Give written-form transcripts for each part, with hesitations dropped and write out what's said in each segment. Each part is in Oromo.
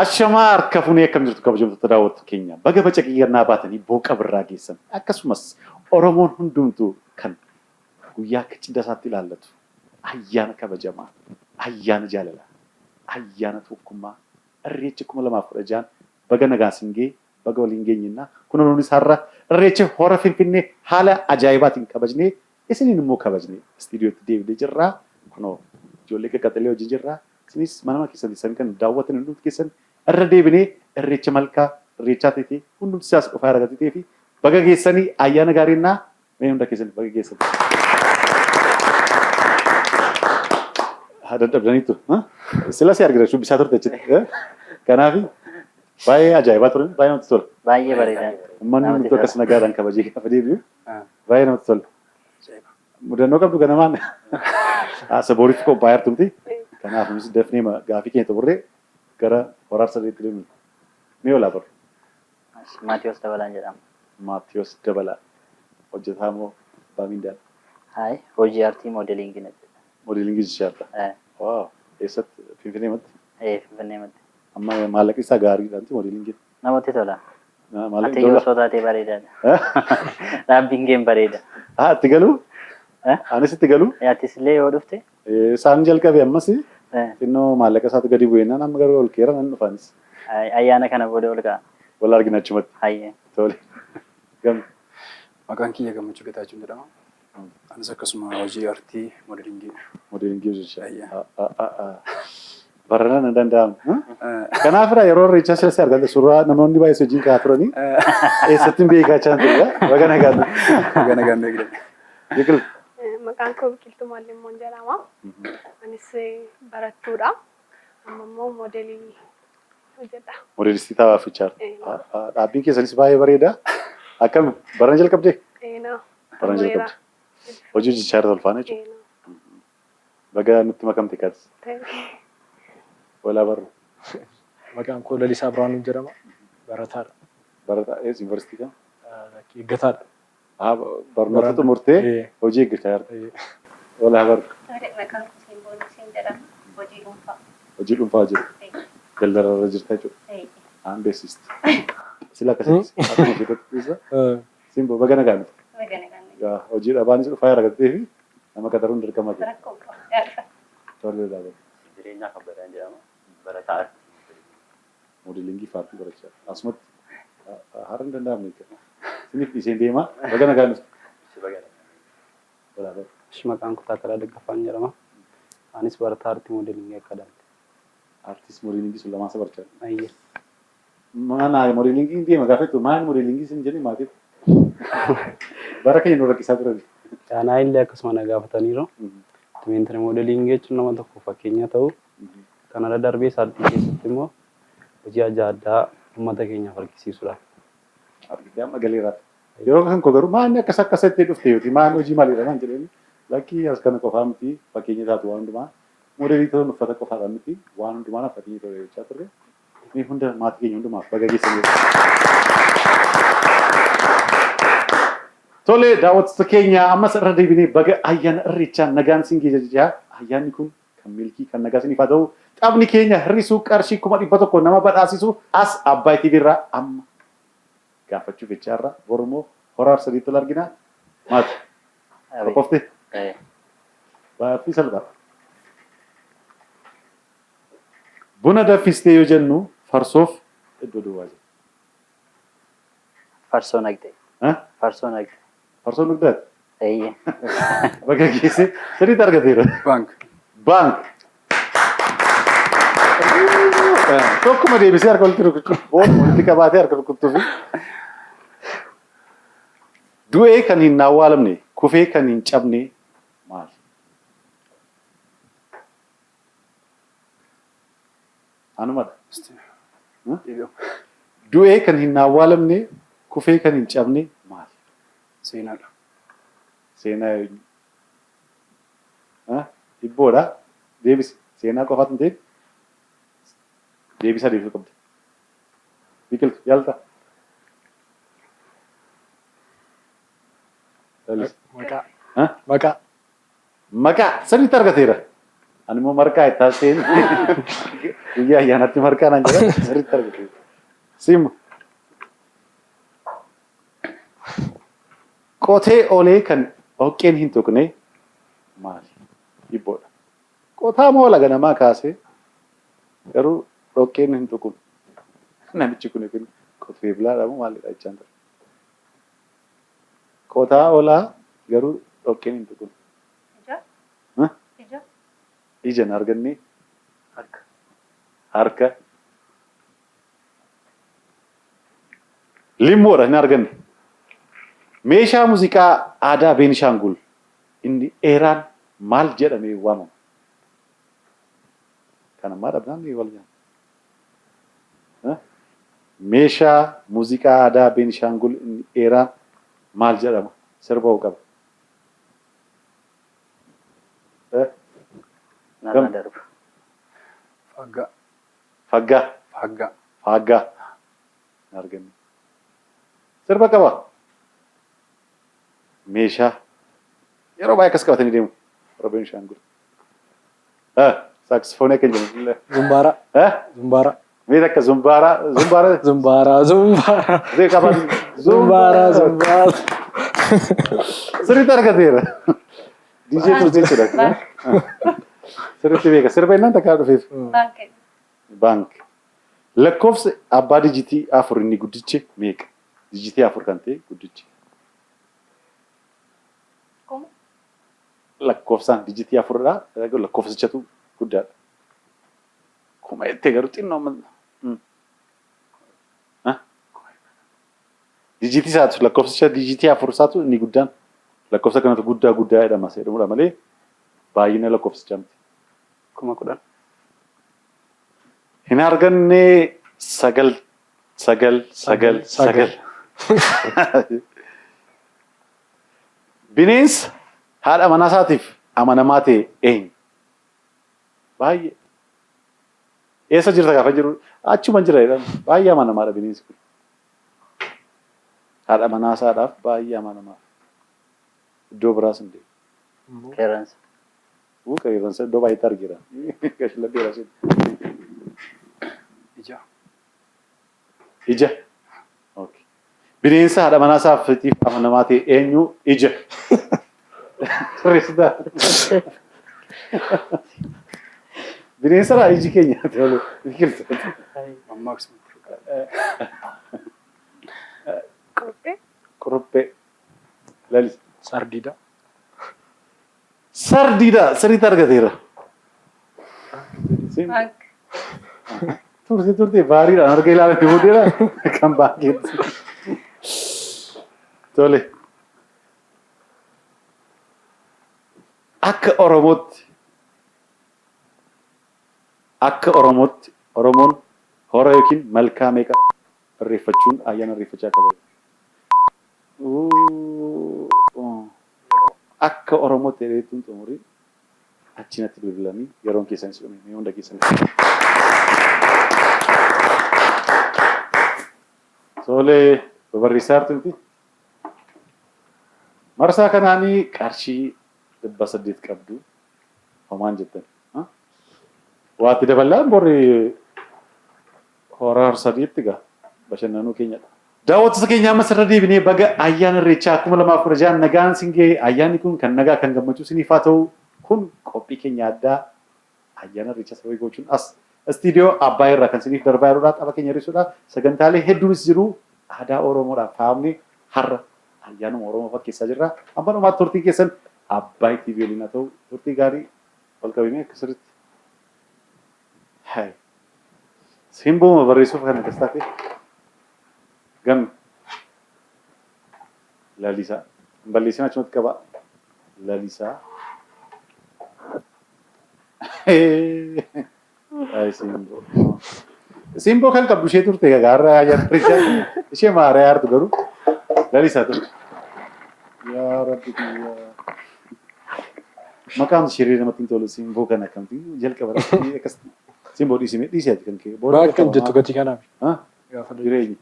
Ashamar kafunee akkam jirtu kabajamtoota daawwattoota keenya baga baca qiyyannaa baatanii booqa birraa geessan akkasumas Oromoon hundumtuu kan guyyaa akka cidha isaatti ilaallatu ayyaana kabajamaa ayyaana jaalalaa ayyaana tokkummaa irreecha 2016 baga nagaan singee baga waliin geenyinaa kun nuuni sarra irreecha hora Finfinnee haala ajaa'ibaatiin kabajnee isiniin immoo kabajnee istiidiyootti deebinee jirra kunoo ijoollee qaqqaxalee hojii jirra isinis manama keessatti san kan daawwatan hundumti keessan irra deebinee irreecha malkaa irreechaa ta'e hundumti isaas qofaa argatee fi baga geessanii ayyaana gaariinaa mee hunda keessan baga geessanii hada dabdaniitu sila si argina shubbisaa turte jechuudha kanaafi baay'ee ajaa'ibaa ture baay'ee namatti tola baay'ee bareeda ummanni hundi akkas nagaadhaan kabajee gaafa deebi'u baay'ee namatti tola mudannoo qabdu ganamaan sabooritti qophaa'ee artumti kanaaf nuti dafnee gaafii keenya xumurree gara waraabsa sadiitti deemnu mee olaa baru Maatiyos Dabalaan jedhama. Maatiyos Dabalaa hojjetaa moo baamindaan Hai, hojii aartii moodeliingii natti. modeelingii jijjiirta waaw eessatti Finfinnee matti Finfinnee matti. amma maallaqni isaa gaariidhaanti modeelingii Namatti tola. maallaqni Ati yoo sodaatee bareedaadha. Dhaabbiin kee bareeda. itti galuu anis itti galuu Atis illee yoo dhufte isaan jalqabe ammas xinnoo maallaqa isaatu gadi bu'eenaan amma garuu ol keera nan dhufaanis ayyaana kana booda ol ka'a. wal argina achumatti Hayyee. tole gam Maqaan kiyya Gammachuu Getaachuun jedhama. Anis akkasuma hojii aartii modelingii. modeelingii hojjechaa barana nan danda'amu kanaaf yeroo irreechaa sirriitti argate suuraa namoonni baay'ee hojiin ka'aa turanii eessatti beekaa jechaa turre baga nagaan Gana gannee gidan. biqil Maqaan koo Biqiltuu Maallimmoon jedhama. Anis barattuudha. Amma immoo moodelii hojjedha. modeelistii taphaaf jechaa dhaabbiin keessanis baay'ee bareeda akkam barana jalqabde barana jalqabde hojii hojjechaa irra tolfaana jechuudha baga nutti makamte kaas walaa barru Maqaan koo Lalisaa Biraanuu jedhama. Barataadha. barataa yuunivarsiitii kan Eeggataadha. barnoota xumurtee hojii eeggachaa jirta walaa barru Maqaan koo Simboo Nuseen jedhama. Hojii dhuunfaa. hojii dhuunfaa jiru daldala irra jirta jechuudha aan beeksisti sila akkasitti akkuma keessatti isa simboo baga nagaa miti hojii dhabaanis dhufaa argattee fi nama qataruun dirqama ta'e Rakkoo qaba. tolee dhaabate Jireenyaa kabajaan jedhama. Barataa. modeelingii faartii barachaa asumatti haara hin danda'amne siniif dhiiseen deemaa baga nagaa miti walaa barru Maqaan kutaa karaa Daggafaan jedhama. Anis barataa aartii modelingii akka dalte. artist modeelingii sun lamaan sabarchaa Ayyee. mana modeelingii deema gaafettu maan modeelingii sin jedhee maatiif bara keenya nu rakkisaa turan Aanaa illee akkasuma na gaafataniiru. Tumeentire modelingii jechuun nama tokko fakkeenya ta'u. Kanarra darbee aartii keessatti immoo hojii adda addaa uummata keenyaaf argisiisuudhaaf. argitee amma galeeraati yeroo kan koo garuu maanni akkas akkasitti dhufte yooti maan hojii maaliidha naan jedheen lakkii as kana qofaa miti fakkeenya taatu waan hundumaa modeelii ta'uun uffata qofaadha miti waan hundumaa fakkeenya ta'u jechaa turre mee hunda maatii keenya hundumaaf baga geessan tole daawwattoota keenya ammas irra deebinee baga ayyaana irreechaa nagaan siin geessa jechaa ayyaanni kun kan milkii kan nagaa siniif haa ta'u taphni keenya hir'isuu qarshii 100 nama badhaasisu as Abbaay TV irraa amma gaafachuuf jechaarra Oromoo horaa sadiitti argina maati qofte baafii salphaa buna danfistee yoo jennu farsoof iddoo duwwaa jira Farsoo nagde. Farsoo nagde. farsoo nugdaati Hayyee. baga geesse sadiitti argateera Bank. bank tokkuma deebisee harka walitti rukutu walitti qabaatee harka rukutuu fi du'ee kan hin awwaalamne kufee kan hin cabne maal anumadha du'ee kan hin awwaalamne kufee kan hin cabne maal Seenaadha. seenaa dhibboodha deebisi seenaa qofaatu hin ta'in deebisaa deebisuu qabdi biqiltu yaalta Maqaa. Maqaa. maqaa sadiitti argateera Ani immoo marqaa itti haaseen guyyaa ayyaanatti marqaa naan jedha sirriitti argite. Simbu. Qotee olee kan dhoqqeen hin tuqne maali? Dhibboodha. Qotaa moo laga namaa kaasee garuu dhoqqeen hin tuqu. Namichi kun yookiin qotee bulaadha moo maalidha jechaan ture. Qotaa oolaa garuu dhoqqeen hin tuqu. Ijaan arganne harka limmoodha hin arganne. Meeshaa muuziqaa aadaa Beenishaangul inni dheeraan maal jedhamee waamama? Kan ammaa dhabnaan wal nyaata. Meeshaa muuziqaa aadaa Beenishaangul inni dheeraan maal jedhama? Sirba qaba. Nama darba. Faggaa. Faggaa. Faggaa. Faggaa. Hin arganne. Sirba qaba. Meeshaa yeroo baay'ee akkas qabatanii deemu. Warra Beenishaangul. Saakisifoonii akka jedhamu. Zumbaara. Zumbaara. Mee akka zumbaara zumbaara. Zumbaara. Zumbaara. Zee qaban. Zumbaara. Zumbaara. Sirriitti argateera. DJ turte jechuudha. Sirriitti beeka. Sirba innaan takkaa dhufeef. Baank. Lakkoofsa abbaa dijitii afur inni guddichi meeqa? Dijitii afur kan ta'e guddichi. Lakkoofsaan dijitii afuridha. Lakkoofsichatu guddaadha. Kuma itti garuu xinnoo dijitii isaatu lakkoofsicha dijitii afur isaatu inni guddaan lakkoofsa kanatu guddaa guddaa jedhama jedhamudha malee baay'ina lakkoofsichaa miti. 10,000. Hin arganne sagal. Bineensa haadha manaa isaatiif amanamaa ta'e eenyu? Baay'ee. Eessa jirta gaafa jiru achuma jira jedhama. Baay'ee amanamaadha bineensi kun. Haadha manaa isaadhaaf baay'ee amanamaa. Iddoo biraas hin deemu. Qeerransa. Qeerransa iddoo baay'eetti argira. Gashila dheeraa ishee. Ija. Ija. Okay. Bineensa haadha manaa isaatiif amanamaa ta'e eenyu? Ija. Sirreessitaa. Bineensa iji keenya ta'uu biqiltoota. Mammaaksa. Quruphee. Lalis. Sardiida. Sardiida. Sirriitti argateera. Turte baariidhaan arga ilaalatti booddeedha kan baay'eetti. Tole. Akka Oromootti Oromoon hora yookiin malkaa meeqa irreeffachuun ayyaana irreeffachaa qaba? Akka Oromootti hedheetuun xumurii achinatti bilbilanii yeroon keessan si dhumee hunda keessan. Tole babarrisaa artuuti. Marsaa kanaanii qarshii 800 qabdu. Homaan jettan. Waatti dabalaan borri hora sadiitti gaa bashannanuu keenyadha. Daawwattoota keenya amma sirra deebinee baga ayyaana irreechaa 2016 nagaan sin ga'e ayyaanni kun kan nagaa kan gammachuu siniif haa ta'u kun qophii keenya addaa ayyaana irreechaa sababii gochuun as istiidiyoo Abbaay irraa kan siniif darbaa jiruudha tapha keenya hir'isuudha sagantaalee hedduunis jiru aadaa Oromoodhaaf faamni har'a ayyaanuma Oromoo fakkeessaa jirra amma dhumaatti turtii keessan Abbaay TV waliin haa ta'u turtii gaarii wal qabimee akka sirriitti. Hai. Simboo barreessuuf kan akkas taate gam lalisaa balleessin achumatti qaba lalisaa. Ai simboo. Simboo kan qabdu ishee turte gaarraa ayyaana irreechaa ishee maaree aartu garuu lalisaa turte. Yaa Rabbi yaa. Maqaan ishee namatti hin tolu simboo kan akkamti jalqaba akkas simboo dhiisee ati kan kee. Bakka jettu gatii kanaaf. Gaafa jireenya.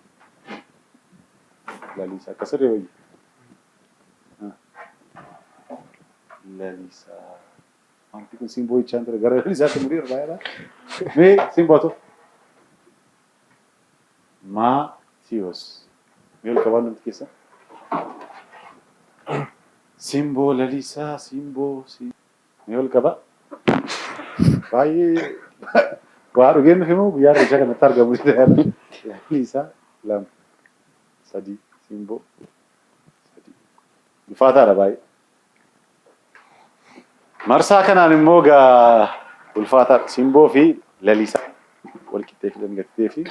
Lalisaa akkasirree wayyi. Lalisaa. Wanti kun simboo jechaan ture gara isaatti murii irraa jira. Mee simbootu? Maatiyus. Mee ol qabaan namti keessa? Simboo lalisaa simboo mee ol qaba? Baay'ee waa dhugeen himu guyyaa irreechaa kanatti argamu lalisaa 2 3 simboo 3 ulfaataadha baay'ee. Marsaa kanaan immoo gaa ulfaataa simboo fi lalisaa wal qixxee fi dangattee fi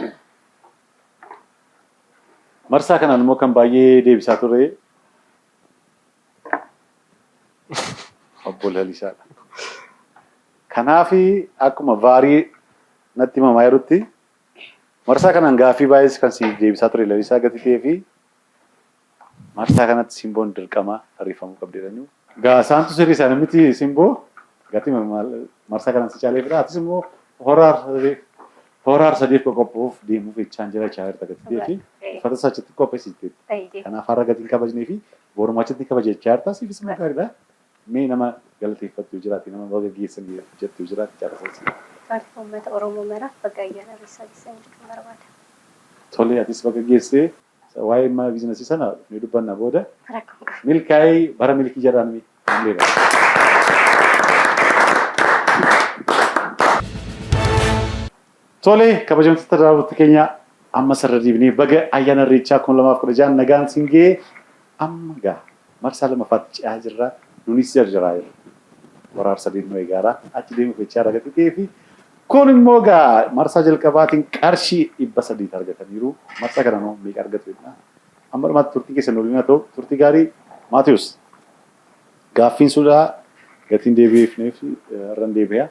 marsaa kanaan immoo kan baay'ee deebisaa ture obbo Lalisaadha. Kanaaf akkuma vaarii natti himamaa jirutti marsaa kanaan gaaffii baay'ees kan si deebisaa ture Lalisaa gatitee fi marsaa kanatti simboon dirqama ariifamuu qabdi jedhanii. Gaa isaantu sirrii isaanii miti simboo gati marsaa kanaan si caalee fira. Atis immoo horaar sadiif qophuuf deemuuf jechaan jira jechaa jirta gatitee fi uffata isaa achitti qopheessiteetti. Kanaaf har'a gatiin kabajnee fi borumaa achitti kabaja jechaa jirta. Siifis immoo gaariidha. Mee nama galateeffattuu jiraati nama baga geessan jettuu jiraati jaarsa. Taarikii uummata Oromoo maraaf baga ayyaana irreechaa geessan jechuun barbaada. Tole atis baga geessee waa'ee mana biizinasii sana ni dubbanna booda. Rakkoon qabu. Milkaa'ee bara milkii jedhaan miidha. Tole kabajamtoota daawwattoota keenya amma sarara deebinee baga ayyaana irreechaa 2016 nagaan singee amma gaa marsaa lamaffaatti ce'aa jirra. Nunis jarjaraa jiru. Waraarsa deemnoo eegaara achi deemuuf jechaa argatee fi kun immoo gaa marsaa jalqabaatiin qarshii 300 argataniiru. Marsaa kana immoo meeqa argatu jedha. Amma dhumaatti turtii keessan waliin haa ta'u turtii gaarii Maatiyus. Gaaffiin suudhaa gatiin deebi'eefneef irraan deebi'a.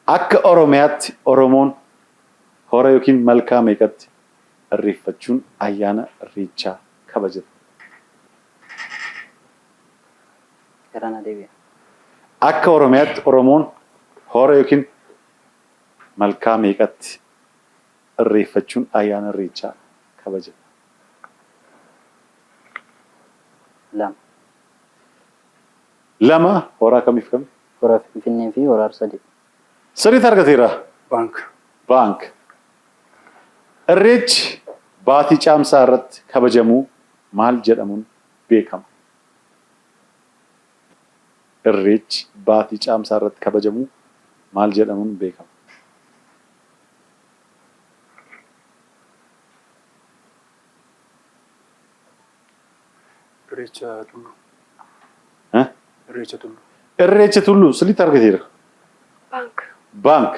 Akka Oromiyaatti Oromoon hora yookiin malkaa meeqatti irreeffachuun ayyaana irreechaa kabajata. Garana deebi'a. Akka Oromiyaatti Oromoon hora yookiin malkaa meeqatti irreeffachuun ayyaana irreechaa kabajata. 2. 2 horaa kamiif kami? Hora Finfinnee fi hora Arsadee. Sirriitti argateera. Baank. Irreechi baatii caamsaa irratti kabajamuu maal jedhamuun beekama? Irreechi baatii caamsaa irratti kabajamuu maal jedhamuun beekama? Irreecha Tulluu. Irreecha Tulluu. Irreecha Tulluu sirriitti argateera. Baank.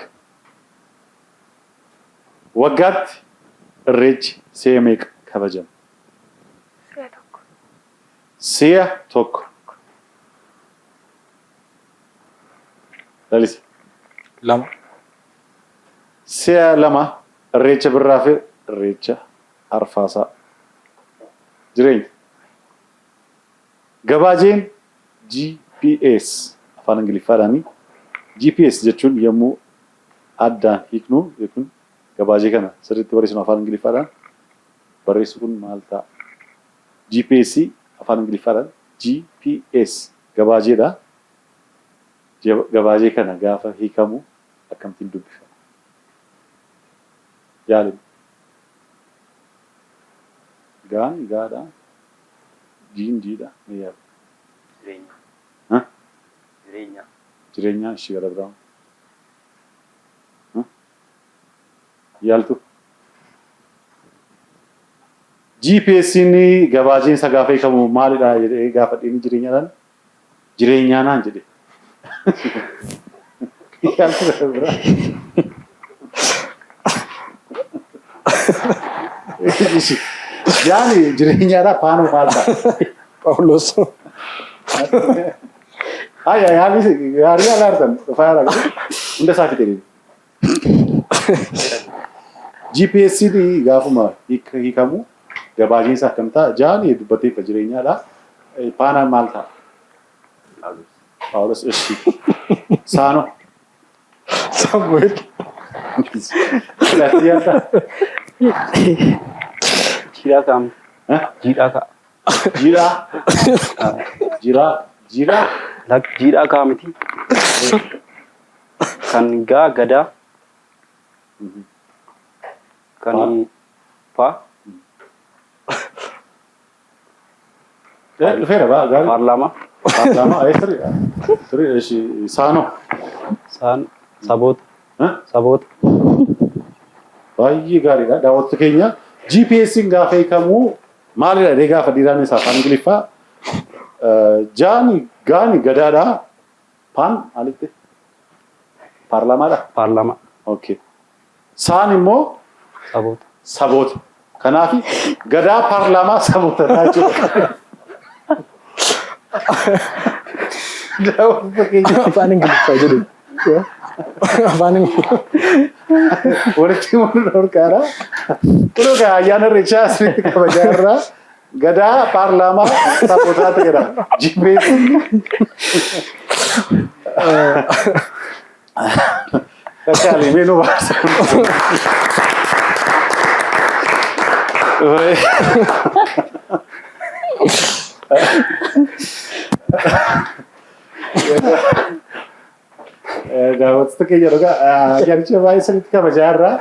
Waggaatti irreechi si'a meeqa kabajama? Si'a tokko. Lalisa. 2. Si'a 2 irreecha birraa fi irreecha arfaasaa. Jireenya. Gabaajeen GPS afaan Ingiliffaadhaani. GPS jechuun yommuu addaan hiiknu yookiin gabaajee kana sirriitti barreessinu afaan Ingiliffaadhaan barreessu kun maal ta'a? GPS afaan Ingiliffaadhaan GPS gabaajeedha. Gabaajee kana gaafa hiikamu akkamittiin dubbifama? Yaalin. Gaadha. Jiidha. Jireenya ishee gara biraa. Yaaltu. GPS'n gabaajeen isa gaafa hiikamu maalidha jedhee gaafadheen jireenyaadhaan jedhe. Yaaltu gara biraa. Yaani jireenyaadhaan faana maal ta'a? Phaawulos. Gaarii alaartan dhufaa jira hunda isaa fixee. GPS'n gaafuma hiikamu gabaajeen isaa akkam ta'a? Jaani dubbateef jireenyaadha. Faana maal ta'a? Phaawulos ishi. Saano. Samuel. Lattiyyaata. Jiidhaa ka'a. Jiidhaa. Jiidhaa. Jiidhaa kaa miti. Kan gaa gadaa. Kan faa. Dhufeera baa gaarii. Paarlaamaa. Paarlaamaa sirrii saanoo. Saan saboota. Saboota. Baay'ee gaariidha. Daawwattoota keenya GPS'n gaafa hiikamuu maalidha jedhee gaafa dhiiraan isaa afaan Ingiliffaa jaani gaani gadaadhaa paan maalitti paarlaamaadha. Paarlaamaa. Okay. Saan immoo Saboota. saboota. Kanaaf gadaa paarlaamaa saboota jechuudha. Daawwattoota keenya Afaan Ingiliffaa jedhu. Afaan Ingiliffaa. walitti himuun dhorkaadha. Kun egaa ayyaana irreechaa asirratti kabajaa irraa gadaa paarlaamaa sabootaatu jira. GPS'n Kakali menu bahasa. Daawwattoota keenya dhugaa ayyaanicha baay'ee sirriitti kabajaa irraa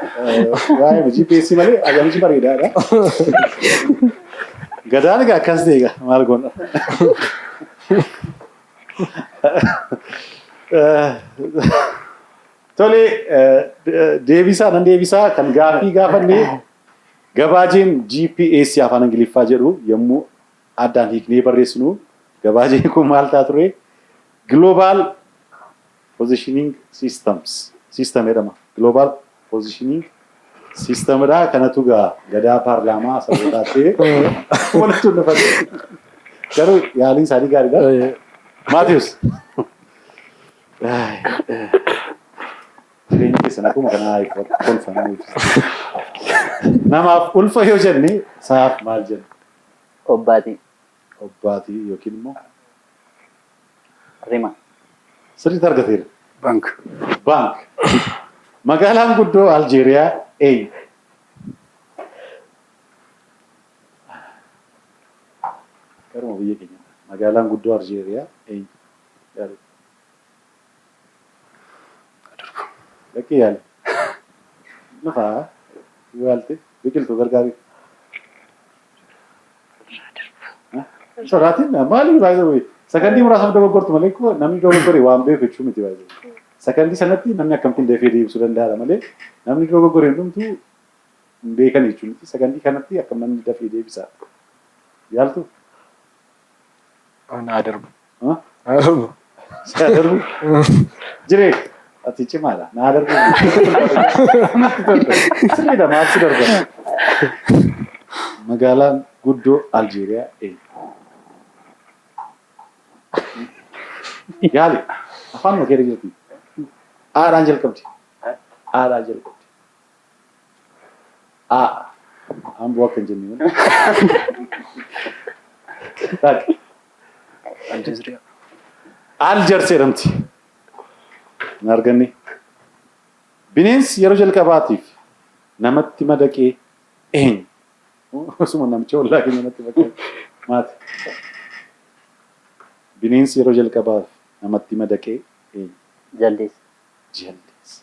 waa'ee GPS malee ayyaanichi bareedaadha. Gadaan egaa akkas ta'e egaa maal goona. Tole deebisaa kan gaaffii gaafannee gabaajeen GPS afaan Ingiliffaa jedhu yommuu addaan hiiknee barreessinu gabaajeen kun maal ta'a ture? Global Positioning Systems system jedhama. Global Positioning System dha kanatu gadaa paarlaamaa sabootaa ta'e walitti dhufate. Garuu yaaliin isaanii gaariidha. Maatius. Jireenya keessan akkuma kanaa kolfamuu. Namaaf ulfa yoo jenne saaf maal jenna? Obbaatii. Obbaatii yookiin immoo Rima. sirriitti argateera. Bank. Bank. Magaalaan guddoo Aljeeriyaa eenyu? Garuma biyya keenya. Magaalaan guddoo Aljeeriyaa eenyu? Lakkii yaali. Lafaa yaalte biqiltuu gargaarii. Soraatiin maaliif baay'ee sakandii muraasaaf dogoggortu malee namni dogoggore waan beeku jechuu miti baay'ee. Sakandii sanatti namni akkamittiin dafee deebisuu danda'a malee namni dogoggore hundumtuu hin beekan jechuu miti. Sakandii kanatti akkam namni dafee deebisa. Yaaltu? Naa darbu. Naa darbu? Jiree ati cimaadha. Naa darbu. Sirriidha maal si darba? Magaalaan guddoo Aljeeriyaa eenyu? Yaali afaan makee jirti. Aadhaan jalqabdi. Aadhaan jalqabdi. Amboo akka hin jenne. Aljeeriyaa. Aljeers jedhamti. Hin arganne. Bineensi yeroo jalqabaatiif namatti madaqee eenyu? Osuma namicha ollaa keenya namatti madaqee maati? Bineensi yeroo jalqabaaf namatti madaqee eenyu? Jaldeessa. Jaldeessa.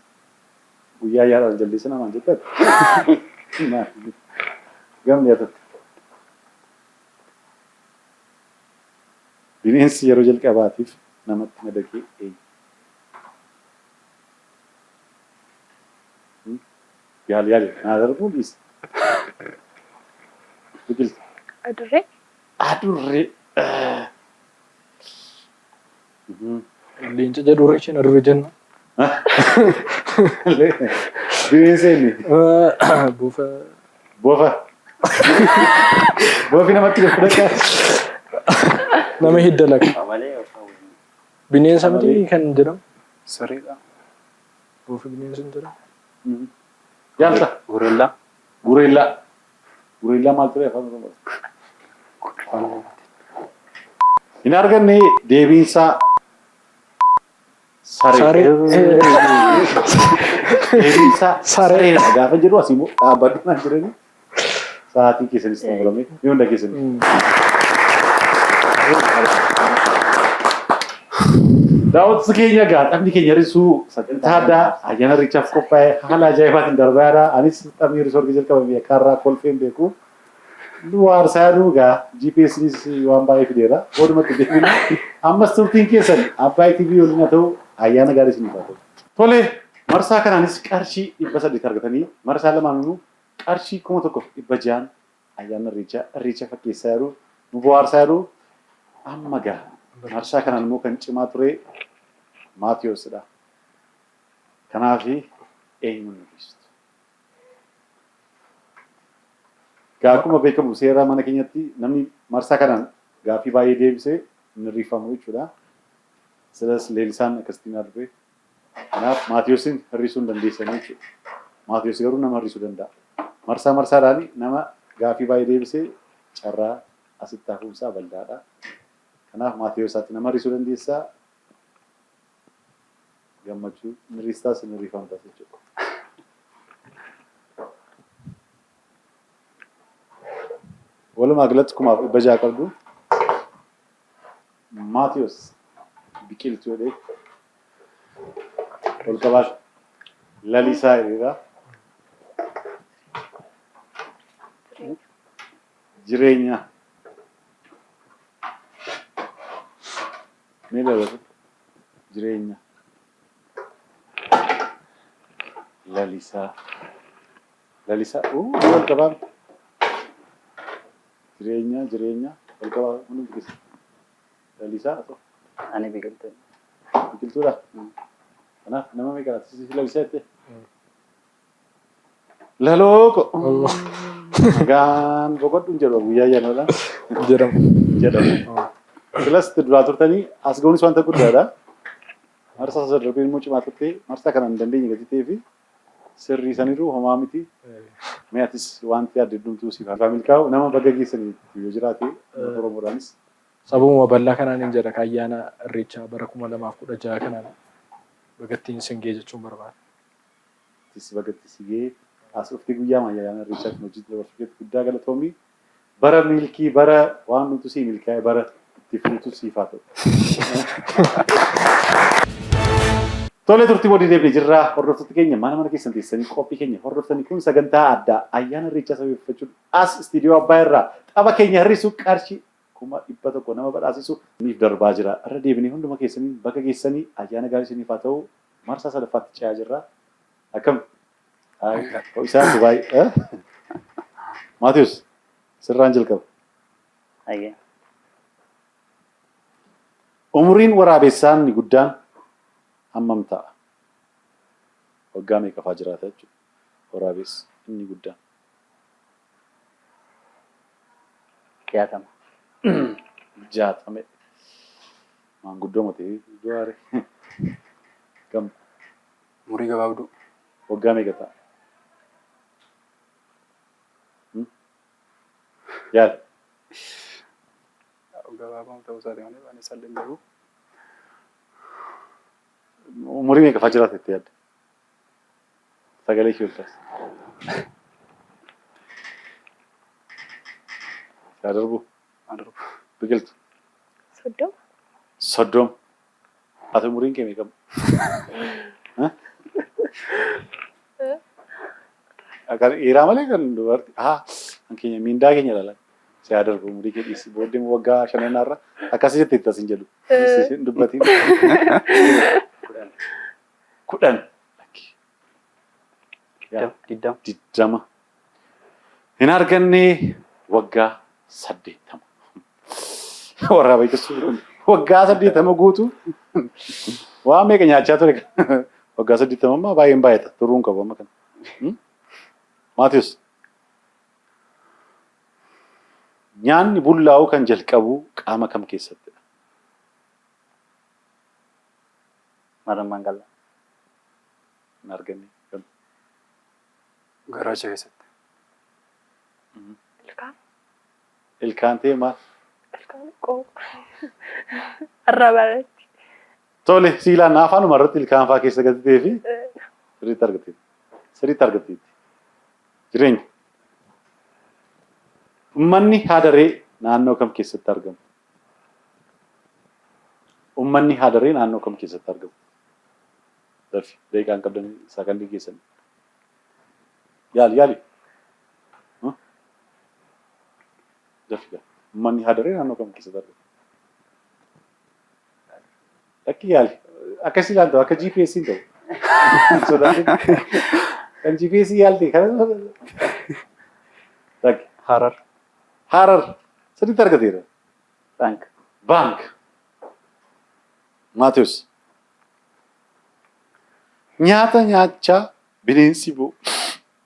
Guyyaa yaadaan jaldeessa namaan jettatu. Gamni yaatatti. Bineensi yeroo jalqabaatiif namatti madaqee eenyu? Yaali naa darbuu dhiisa. Biqiltu. Adurree. Adurree. Leenca jedhu ishiin adurree jenna. Bineensa inni. Buufa. Bofa. Bofi namatti fudhata. Nama hidda laqa. Malee Bineensa miti kan jedhamu. Sareedha. Buufa bineensa hin jedhamu. Yaalta. Goreellaa. Gureellaa. Gureellaa maal ture afaan Oromoo? Hin arganne deebiinsaa saree. Deebiinsaa saree. Gaafa jedhu asii immoo dhaabbadhummaan jiranii sa'aatii keessanis xumuramee ni hunda keessanii. Daawwattoota keenya egaa taphni keenya hir'isuu sagantaa addaa ayyaana irreechaaf qophaa'e haala ajaa'ibaatiin darbaadha. Anis taphni hir'isuu arga jalqabame karraa kolfeen beeku. Nu aarsaa dhugaa GPSnis waan baay'ee fideera. Walumatti deebina. Ammas turtiin keessan Abbaay TV waliin haa ta'u ayyaana gaarii isiniif haa ta'u. Tole marsaa kanaanis qarshii 300 argatanii marsaa lamaanuu qarshii 1600 ayyaana irreecha fakkeessaa jiru. Nu bohaarsaa jiru. Amma gaa marsaa kanaan immoo kan cimaa ture Maatiyoosidha. Kanaaf eenyuun nu dhiistu. Gaa akkuma beekamu seera mana keenyatti namni marsaa kanaan gaaffii baay'ee deebisee hin hirrifamu jechuudha. Silas leelisaan akkasitti na dhufe. Kanaaf Maatiyoosin hirrisuu hin dandeessanii jechuudha. Maatiyoos garuu nama hirrisuu danda'a. Marsaadhaan nama gaaffii baay'ee deebisee carraa asitti hafuusaa bal'aadha. Kanaaf Maatiyoosaatti nama hirrisuu dandeessaa. Gammachuu hirristaas hin hirrifamtas jechuudha. Walumaa galatti 1600 qabdu. Maatiyoos biqiltuu jedhee ol qabaata. Lalisaa hiriira. Jireenya. Mee lalatu jireenya. Lalisaa. Ol qabaata. Jireenya. Ol qabaata. Hundi biqiltuu. Lalisaa haa ta'u. Ani biqiltuu. Biqiltuudha. Kanaaf nama meeqadha? Sisi lalisaa jettee? Lalooko. Nagaan boqodhuun jedhu guyyaa ayyaanaadha. Jedhamu. Silas duraa turtanii as ga'uunis wanta guddaadha. Marsaa sadarbiin immoo cimaa turtee marsaa kana hin dandeenye gadi ta'ee fi sirrii saniiruu homaa miti. Mee atis wanti adda addumtuu siif haa milkaa'u nama baga geessanii yoo jiraate Oromoodhaanis. Sababuma bal'aa kanaan hin jedha ayyaana irreechaa bara 2016 kanaan bagattiin isin ga'e jechuun barbaada. Bagatti si ga'e as dhufti guyyaa ayyaana irreechaatti hojii dabarsuuf guddaa galatoomii bara milkii bara waan nuti si milkaa'e bara itti fuutu siif haa ta'u. Tole turtii waliin deebinee jirra. Hordoftoota keenya mana keessan teessanii qophii keenya hordoftanii kun sagantaa addaa ayyaana irreechaa sababeeffachuun as istiidiyoo Abbaay irraa tapha keenya hir'isuu qarshii 100 nama badhaasisu niif darbaa jira. Irra deebinee hunduma keessanii bakka geessanii ayyaana gaarii isiniif haa ta'u marsaa sadaffaatti ce'aa jirra. Akkam? Isaan baay'ee. Maatiyus sirraan jalqaba. Ayyee. Umuriin waraabessaan ni guddaan hammam ta'a? Waggaa meeqafaa jiraata jechuudha. Waraabessi inni guddaan. 60. 60. Maanguddoo matee iddoo aare. Gam. Umurii gabaabduu. Waggaa meeqa ta'a? Yaada. Gabaabaa ta'uu isaati malee waan isaan danda'u. Umurii meeqafaa jiraata itti yaadda? Sagalee ishee olkaas. Yaa darbu. Biqiltu. Soddoma. Ati umuriin kee meeqa? Kan dhiiraa malee kan dubartii. Kan keenya miindaa keenya ilaala. Yaa darbu umurii kee dhiisi. Booddee waggaa 5 irra akkasii jettee itti asin jedhu. Dubbatiin. 10. 20. Hin arganne waggaa 80. Warraa beekessu waggaa 80 guutuu waan meeqa nyaachaa ture waggaa 80 ammaa baay'een baay'ata turuun qabu amma kana. Maatiyus nyaanni bullaa'uu kan jalqabu qaama kam keessattidha? Marmaan qal'aa. Hin arganne. Garaacha keessatti. Ilkaan ta'e maal? Arrabaratti. Tole siilaan afaanuma irratti ilkaan fa'aa keessa gatitee fi sirriitti argatteetti. Jireenya. Manni haadaree naannoo kam keessatti argamu? Uummanni Hadaree naannoo kam keessatti argamu? Dafi daqiiqaan qabdan sakandii keessan. Yaali. Dafi uummanni Hadaree naannoo kam keessatti argamu? Akki yaali. Akkasii ilaaltu akka GPS hin ta'u. Sodaatee kan GPS yaalti kan Harar. Harar sadiitti argateera. Bank. Maatiyus. Nyaata nyaachaa bineensi boo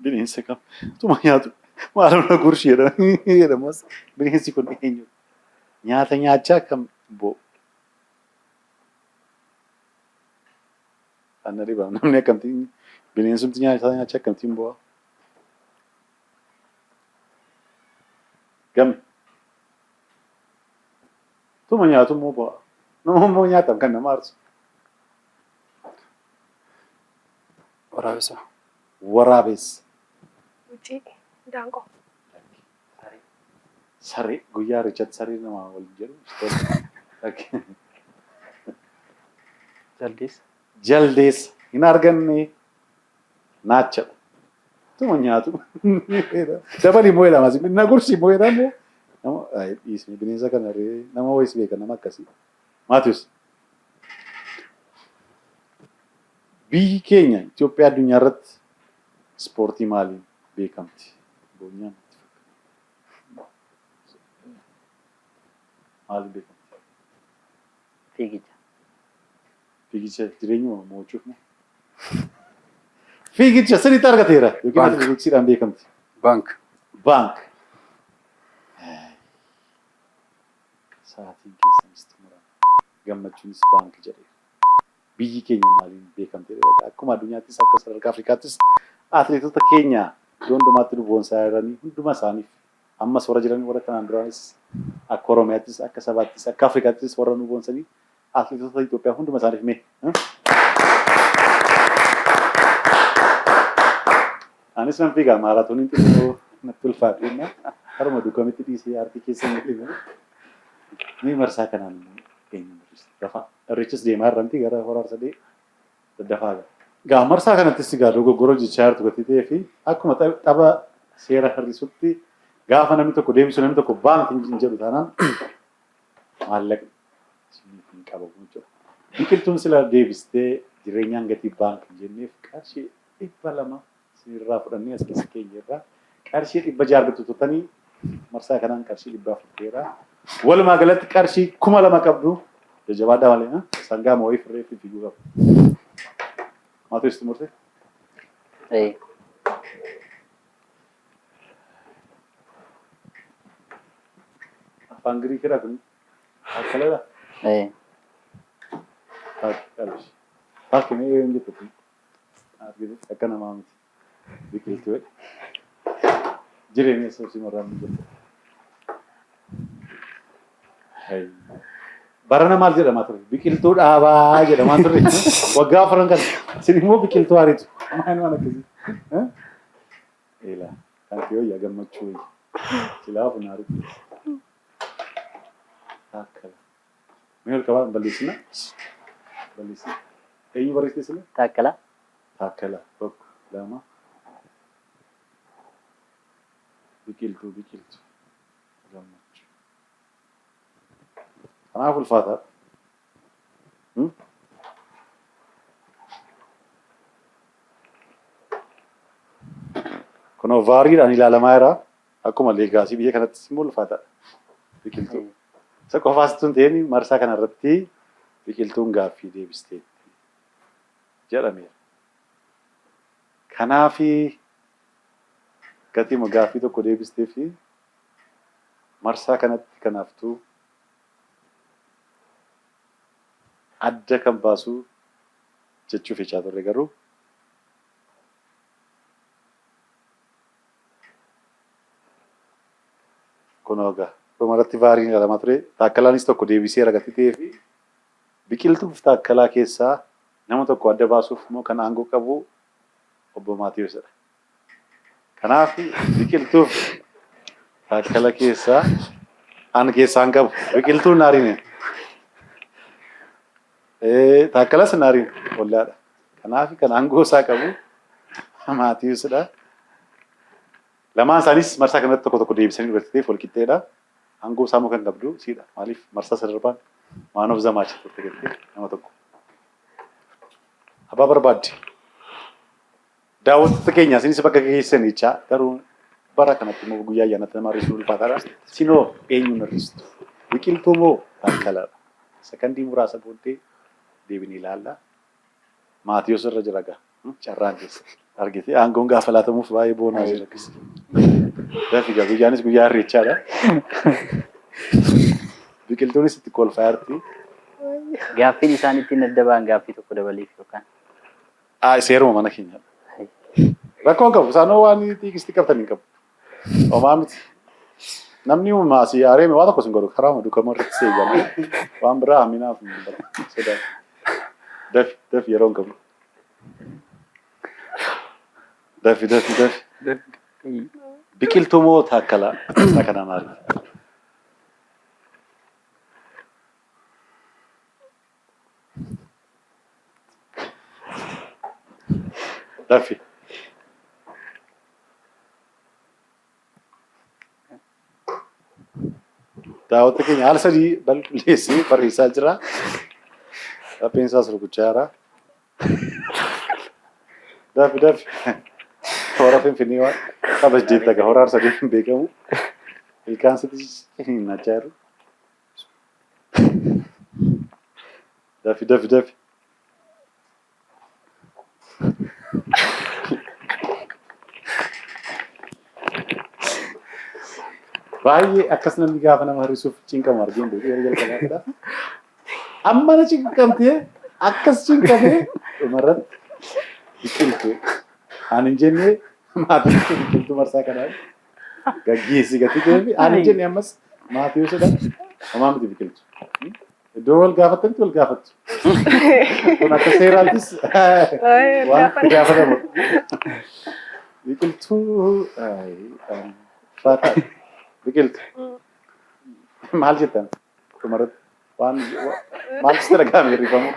bineensa kam tuma nyaatu maalummaa gurshiidha jedhamas bineensi kun eenyu nyaata nyaachaa kam boo anna dhibaa namni akkamtiin bineensumti nyaata nyaachaa akkamtiin bu'aa gam tuma nyaatu immoo bu'aa nama immoo nyaatam kan nama aarsu waraabessa. Uci daangoo. Saree guyyaa irreechaatti saree namaa wal jedhu. Jaldeessa hin arganne naachadha. Tuma nyaatu. Dabali immoo jedhamas na gursi immoo jedhamu. Dhiisni bineensa kana nama wayis beekan nama akkasii. Maatiyus. Biyyi keenya Itoophiyaa addunyaa irratti ispoortii maaliin beekamti? Boonyaan maaliin beekamti? Fiigicha jireenya moo'achuuf moo? Fiigicha sirriitti argateera yookiin atileetiksiidhaan beekamti? Bank. Sa'aatiin keessanis xumurama. Gammachuunis baank jedhee. Biyyi keenya maaliin beekamtee akkuma addunyaattis akka sadarkaa Afrikaattis atileetota keenya iddoo hundumaatti boonsaa jiranii hunduma isaaniif ammas warra jiran warra kanaan duraanis akka Oromiyaattis akka sabaattis akka Afrikaattis warra nu boonsanii atileetota Itoophiyaa hunduma isaaniif mee. Anis nan fiigaa maaraatooniin xiqqoo natti ulfaadheenna harma dukkamitti dhiisee aartii keessa ni marsaa kanaan eenyu dafa irreechis deemaa irranti gara horaa sadee daddafaa gara. Gaa marsaa kanattis gaa dogoggoroo jechaa jirtu gati ta'ee fi akkuma tapha seera hir'isutti gaafa namni tokko deebisu namni tokko baanki hin jedhu taanaan maallaqni hin qabamu jechuudha. Biqiltuun sila deebistee jireenyaan gatii baanki hin jenneef qarshii 200 sinirraa fudhannee as keessa keenya irraa qarshii 100 argatu turtanii marsaa kanaan qarshii 100 fudheera. Walumaa galatti qarshii 2000 qabdu jajjabaadhaa malee sangaa moo'ii firree fi fiiguu qabu. Maatu isti murte? Afaan Giriikidha kun akkaladha? Faakki mee yoo hin jettu kun akka namaa miti biqiltuu jireenya soosii marraa hin jettu. Barana maal jedhamaa ture? Biqiltuu dhaabaa jedhamaa ture. Waggaa afran kan isin immoo biqiltuu haaritu. Maal waan akkasii? Eela kan kee hoyyaa gammachuu hoyya. Silaa kun haaritu. Taakkala. Mee ol qabaa balleessina? Balleessina. Eenyu barreessite sila? Taakkala. Taakkala. Tokko lama. Biqiltuu. Gammachuu. Kanaaf ulfaata. Kunoo vaariidhaan ilaalamaa jira. Akkuma leegaasii biyya kanattis immoo ulfaataadha. Biqiltuu. Isa qofaas tun ta'een marsaa kanarratti biqiltuun gaaffii deebisteetti jedhameera. Kanaaf gatiima gaaffii tokko deebistee fi marsaa kanatti kanaaftuu adda kan baasu jechuuf jechaa turre garuu kunoo egaa dhumarratti vaariin ilaalamaa ture taakkalaanis tokko deebisee ragatti ta'ee fi biqiltuuf taakkalaa keessaa nama tokko adda baasuuf immoo kan aangoo qabu obbo Maatiyuusidha. Kanaaf biqiltuuf taakkala keessaa an keessaan qabu biqiltuun naariin Taakkala Sinaariin ollaadha. Kanaaf kan aangoo isaa qabu Maatiyuusidha. Lamaan isaanis marsaa kanatti tokko tokko deebisanii dubartiteef wal qixxeedha. Aangoo isaa immoo kan qabdu siidha. Maaliif marsaa sadarbaan man of the match turte jettee nama tokko. Abbaa barbaadde. Daawwattoota keenya isinis bakka geessan jechaa garuu bara kanatti immoo guyyaa ayyaanatti nama hir'isuu ulfaataadha. Sinoo eenyuun hir'istu? Biqiltuu moo Taakkalaadha? Sekandii muraasa booddee deebinee ilaalla. Maatiyuus irra jira gaa. Carraan keessa. Argitee aangoon gaafa laatamuuf baay'ee boonaa jira keessa. Dafiga guyyaanis guyyaa irreechaadha. Biqiltuunis itti kolfaa jirti. Gaaffiin isaan ittiin adda ba'an gaaffii tokko dabaleef yookaan. Seeruma mana keenyadha. Rakkoo qabu isaanoo waan xiiqisti qabatan hin qabu. Homaa miti. Namni maasii areeme waa tokko sin godhu karaa madukama irratti seeyyama. Waan biraa haminaaf hin bara. Sodaa. Dafi yeroo hin qabu. Dafi. Biqiltuu moo Taakkalaa? Isaa kanaan maali? Dafi. Daawwattoota keenya haala sadii balleessee barreessaa jira. Dhabbeen isaas rukuchaa jira. Dafi. Toora Finfinnee waan kabajjeetta gaa horaa sadii hin beekamu. Ilkaan sitti hin nachaa jiru. Dafi. Baay'ee akkas namni gaafa nama hir'isuuf cinqamu argeen beeku yeroo jalqabaatidha. Amma na cinqamtee akkas cinqamee dhumarratti biqiltuu. Ani hin jennee Maatiyuus biqiltuu marsaa kanaan gaggeessi gati deebi. Ani hin jennee ammas Maatiyuusidha. Homaa miti biqiltuu. Iddoo wal gaafattanitti wal gaafattu. Kun akka seeraattis waan itti gaafatamu. Biqiltuu faataa. Biqiltuu. Maal jettan? Dhumarratti waan maal sitti dhagahame hirrifamu?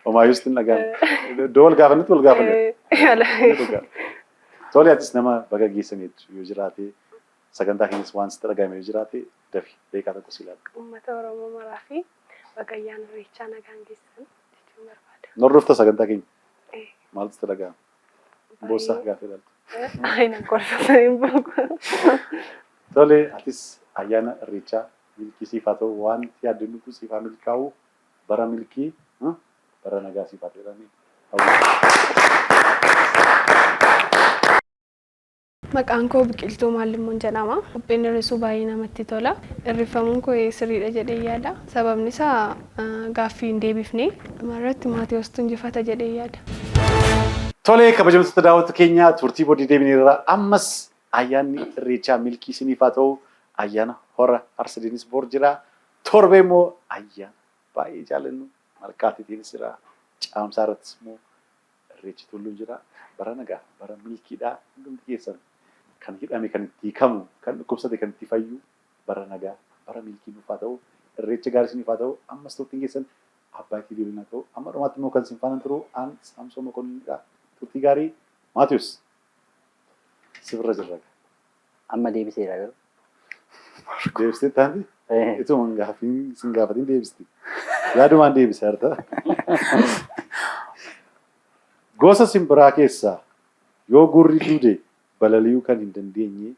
Homaayyuu sitti hin dhagahame. Iddoo wal gaafannitti wal gaafanne. Tole atis nama baga geessaniitu yoo jiraate sagantaa keenyas waan sitti dhagahame yoo jiraate dafi beekaa tokko si ilaalla. Uummata Oromoo maraa fi baga ayyaana irreechaa nagaan geessan jechuun barbaada. Hordofta sagantaa keenya maal sitti dhagahame? Boossaa gaafa ilaaltu. Ayna qorrata hin boqotu. Tole atis ayyaana irreechaa milkii siif haa ta'u waan yaaddannu kun siif haa milkaa'u bara milkii bara nagaa siif haa ta'u. Maqaan koo Biqiltuu Maallimmoon jedhama. Qopheen hir'isuu baay'ee namatti tola. Hirrifamuun koo sirriidha jedhee yaada. Sababni isaa gaaffii hin deebifne dhumarratti Maatiyuustu injifata jedhee yaada. Tole kabajamtoota daawwattoota keenya turtii booddee deebineerra ammas ayyaanni irreechaa milkii isiniif haa ta'u ayyaana hora Arsadeenis bor jira. Torbee immoo ayyaana baay'ee jaallannu malkaatiitiinis jira. Caamsaa irrattis immoo irreechi tulluun jira. Bara nagaa bara milkiidhaa hundumti keessan kan hidhame kan itti hiikamu kan dhukkubsate kan itti fayyu bara nagaa bara milkii nuuf haa ta'u irreecha gaarii isiniif haa ta'u ammas turtiin keessan abbaa itti deebiin haa ta'u amma dhumaatti immoo kan isin faana turu aan Saamsoon Mokonninidha. Turtii gaarii Maatiyuus sirra jirra. Amma deebiseera garuu. Deebistee taanti? Ituma sin gaafatiin deebisti. Yaadumaan deebisa harta. Gosa simbiraa keessaa yoo gurri duude balaliyuu kan hin dandeenye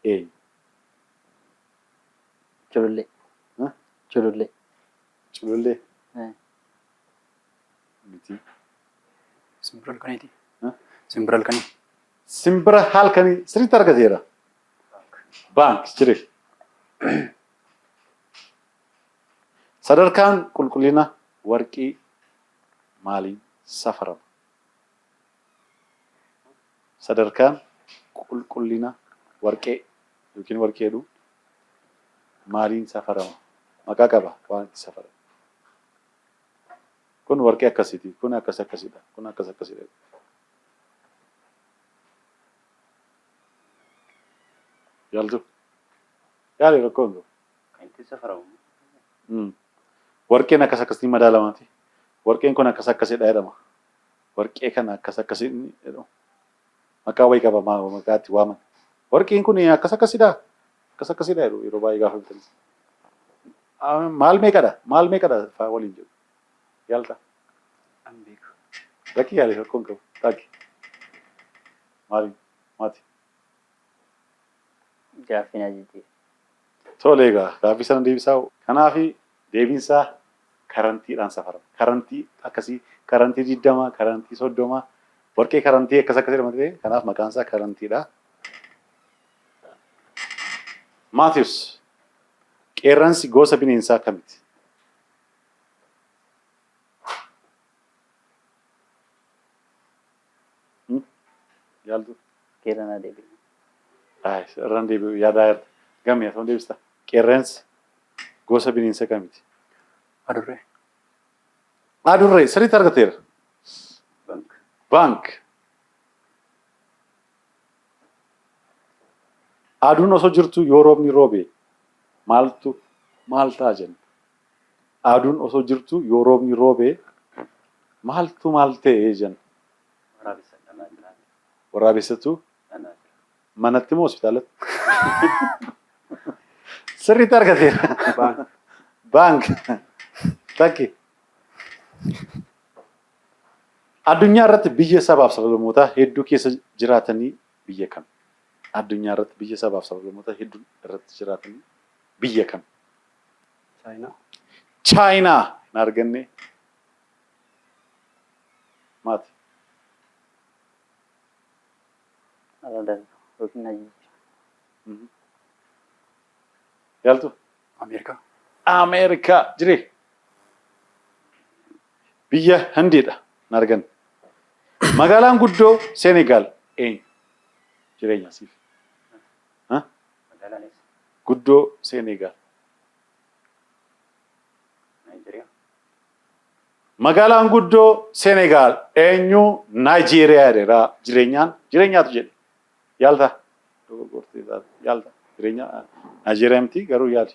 eenyu? Culullee. Culullee. Miti. Simbira halkaniiti. Simbira halkanii. Simbira halkanii sirriitti argateera. Baank jire. Sadarkaan qulqullina warqii maaliin safarama? Sadarkaan qulqullina warqee yookiin warqeedhu maaliin safarama? Maqaa qaba waan itti safarama. Kun warqee akkasiiti. Kun akkasidha. Kun akkasidha. Yaaltu. Yaali rakkoon qabu. Kan itti safaramu. Warqeen akkas akkasiin madaalamaati. Warqeen kun akkas akkasidha jedhama. Warqee kana akkas akkasiin jedhamu. Maqaa wayii qaba maqaa itti waaman. Warqeen kun akkas akkasidha. Akkas akkasidha jedhu yeroo baay'ee gaafa bitan. Maal meeqadha? Maal meeqadha fa'aa waliin jedhu. Yaalta. An beeku. Rakki yaali rakkoon qabu. Taaki. Maali? Maati? Gaaffii na jijjiire. Tole egaa gaaffii sana deebisaa. Kanaafi deebiinsaa karantiidhaan safarama. Karantii akkasii karantii 20 karantii 30 warqee karantii akkas akkasii jedhama ta'e kanaaf maqaan isaa karantiidha. Maatius qeerransi gosa bineensaa kamiiti? Yaaltu? Qeerranaa deebiin. Irraan deebi'u yaadaa jirta. Gammi haa deebista. Qeerransi gosa bineensa kamiiti? Adurree. Adurree sirriitti argateera. Bank. Aduun osoo jirtu yoo roobni roobe maal ta'a jenna? Aduun osoo jirtu yoo roobni roobe maal ta'ee jenna? Waraabessa dhalaa jiraata. Waraabessatu Dhalaa jira. manatti moo hospitaalatti? Sirriitti argateera. Bank. Takki. Addunyaa irratti biyya sabaaf sablammootaa hedduu keessa jiraatanii biyya kam? Addunyaa irratti biyya sabaaf sablammootaa hedduu irratti jiraatanii biyya kam? Chaayinaa. Chaayinaa hin arganne. Maati? Ala darba yookiin na jijjiira. Yaaltu? Ameerikaa. Ameerikaa jiree. Biyya Hindiidha hin arganne. Magaalaan guddoo Senegaal eenyu? Jireenya siif. Magaalaan eessa? Guddoo Senegaal. Naayijeriyaa. Magaalaan guddoo Senegaal eenyu? Naayijeeriyaa jedha. Jireenyaatu jedhe. Yaalta? Yaalta? Naayijeeriyaa miti garuu yaali.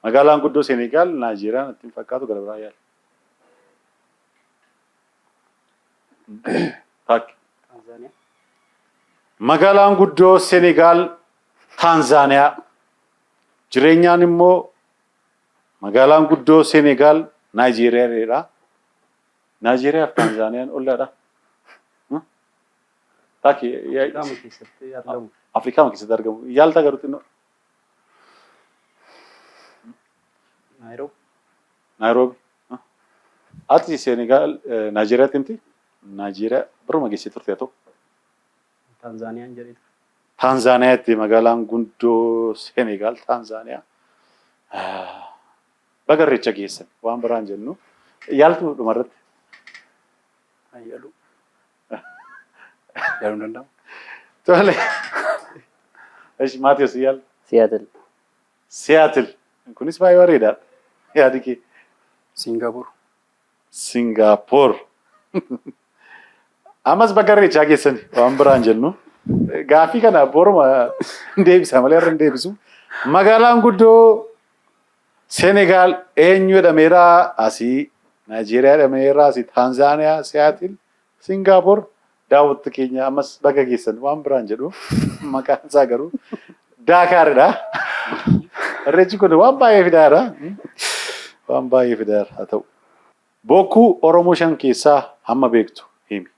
Magaalaan guddoo Senegaal Naayijeeriyaan ittiin fakkaatu gara biraa yaali. Taanzaaniyaa. Magaalaan guddoo Senegaal Taanzaaniyaa. Jireenyaan immoo magaalaan guddoo Senegaal Naayijeeriyaa. Naayijeeriyaa fi Taanzaaniyaan ollaadha. Afrikaa keessatti argamu. Afrikaa keessatti argamu. Yaalta garuu xinnoo. Naayiroobi. Ati Senegaal Naayijeeriyaatti miti? Naayijeeriyaa biruma geessee turte haa ta'u. Taanzaaniyaan jedhee. Taanzaaniyaatti magaalaan guddoo Senegaal Taanzaaniyaa. Baga irreecha geessan waan biraan jennu. Yaaltu dhumarratti. Yaaluu. Yaaluu danda'amu. Tole. Maatiyoos yaal. Siyaatil. Siyaatil. Kunis baay'ee bareedaadha. Yaadi kee. Singaapur. Singaapur. Ammas baga irreechaa geessan waan biraan jennu. Gaaffii kana boruma deebisa malee irra hin deebisu. Magaalaan guddoo Senegaal eenyu jedhameera asii Naayijeeriyaa jedhameera asii Taanzaaniyaa Siyaatil Singaapur daawwattu keenya ammas baga geessan waan biraan jedhu maqaan isaa garuu Daakaaridha. Irreechi kun waan baay'ee fidaadha. Waan baay'ee fidaadha haa ta'u. Bokkuu Oromoo 5 keessaa hamma beektu himi.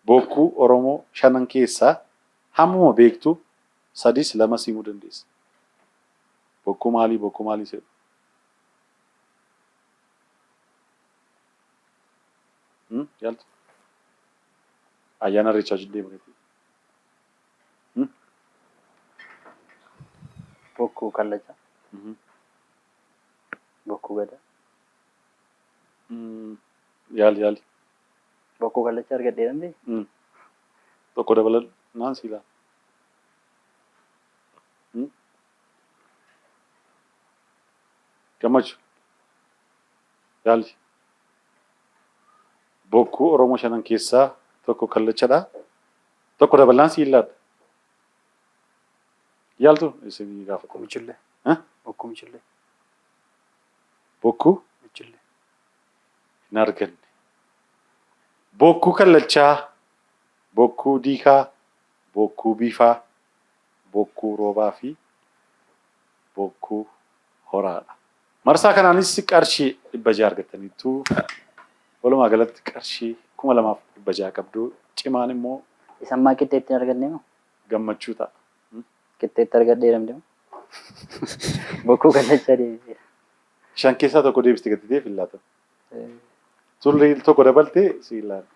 Bokkuu Oromoo 5 keessaa hammuma beektu 3 simuu dandeessa. Bokkuu maalii jedhu. Yaaltu. Ayyaana irreechaa wajjin deema gatii. Bokkuu kallacha. Bokkuu gadaa. Yaali. Bokkuu kallacha argadhee dandee. Tokko dabaladhaan siilaa. Gammachuu. Yaali. Bokkuu Oromoo 5 keessaa tokko kallachadha. Tokko dabalaan siillaadha. Yaaltu isin gaafatu. Michille. Huh? Bokkuu michille. Bokkuu Michille. hin arganne. Bokkuu kallachaa, bokkuu diikaa, bokkuu biifaa, bokkuu roobaa fi bokkuu horaadha. Marsaa kanaanis qarshii 600 argattaniitu walumaa galatti qarshii 2200 qabdu. Cimaan immoo Isan maa qixxeetti arganne moo? gammachuu ta'a. Qixxeetti argadhee namni moo? Bokkuu kallachaa deebiseera. Shan keessaa tokko deebistee gattitee fi laata. Turrii tokko dabaltee si ilaala.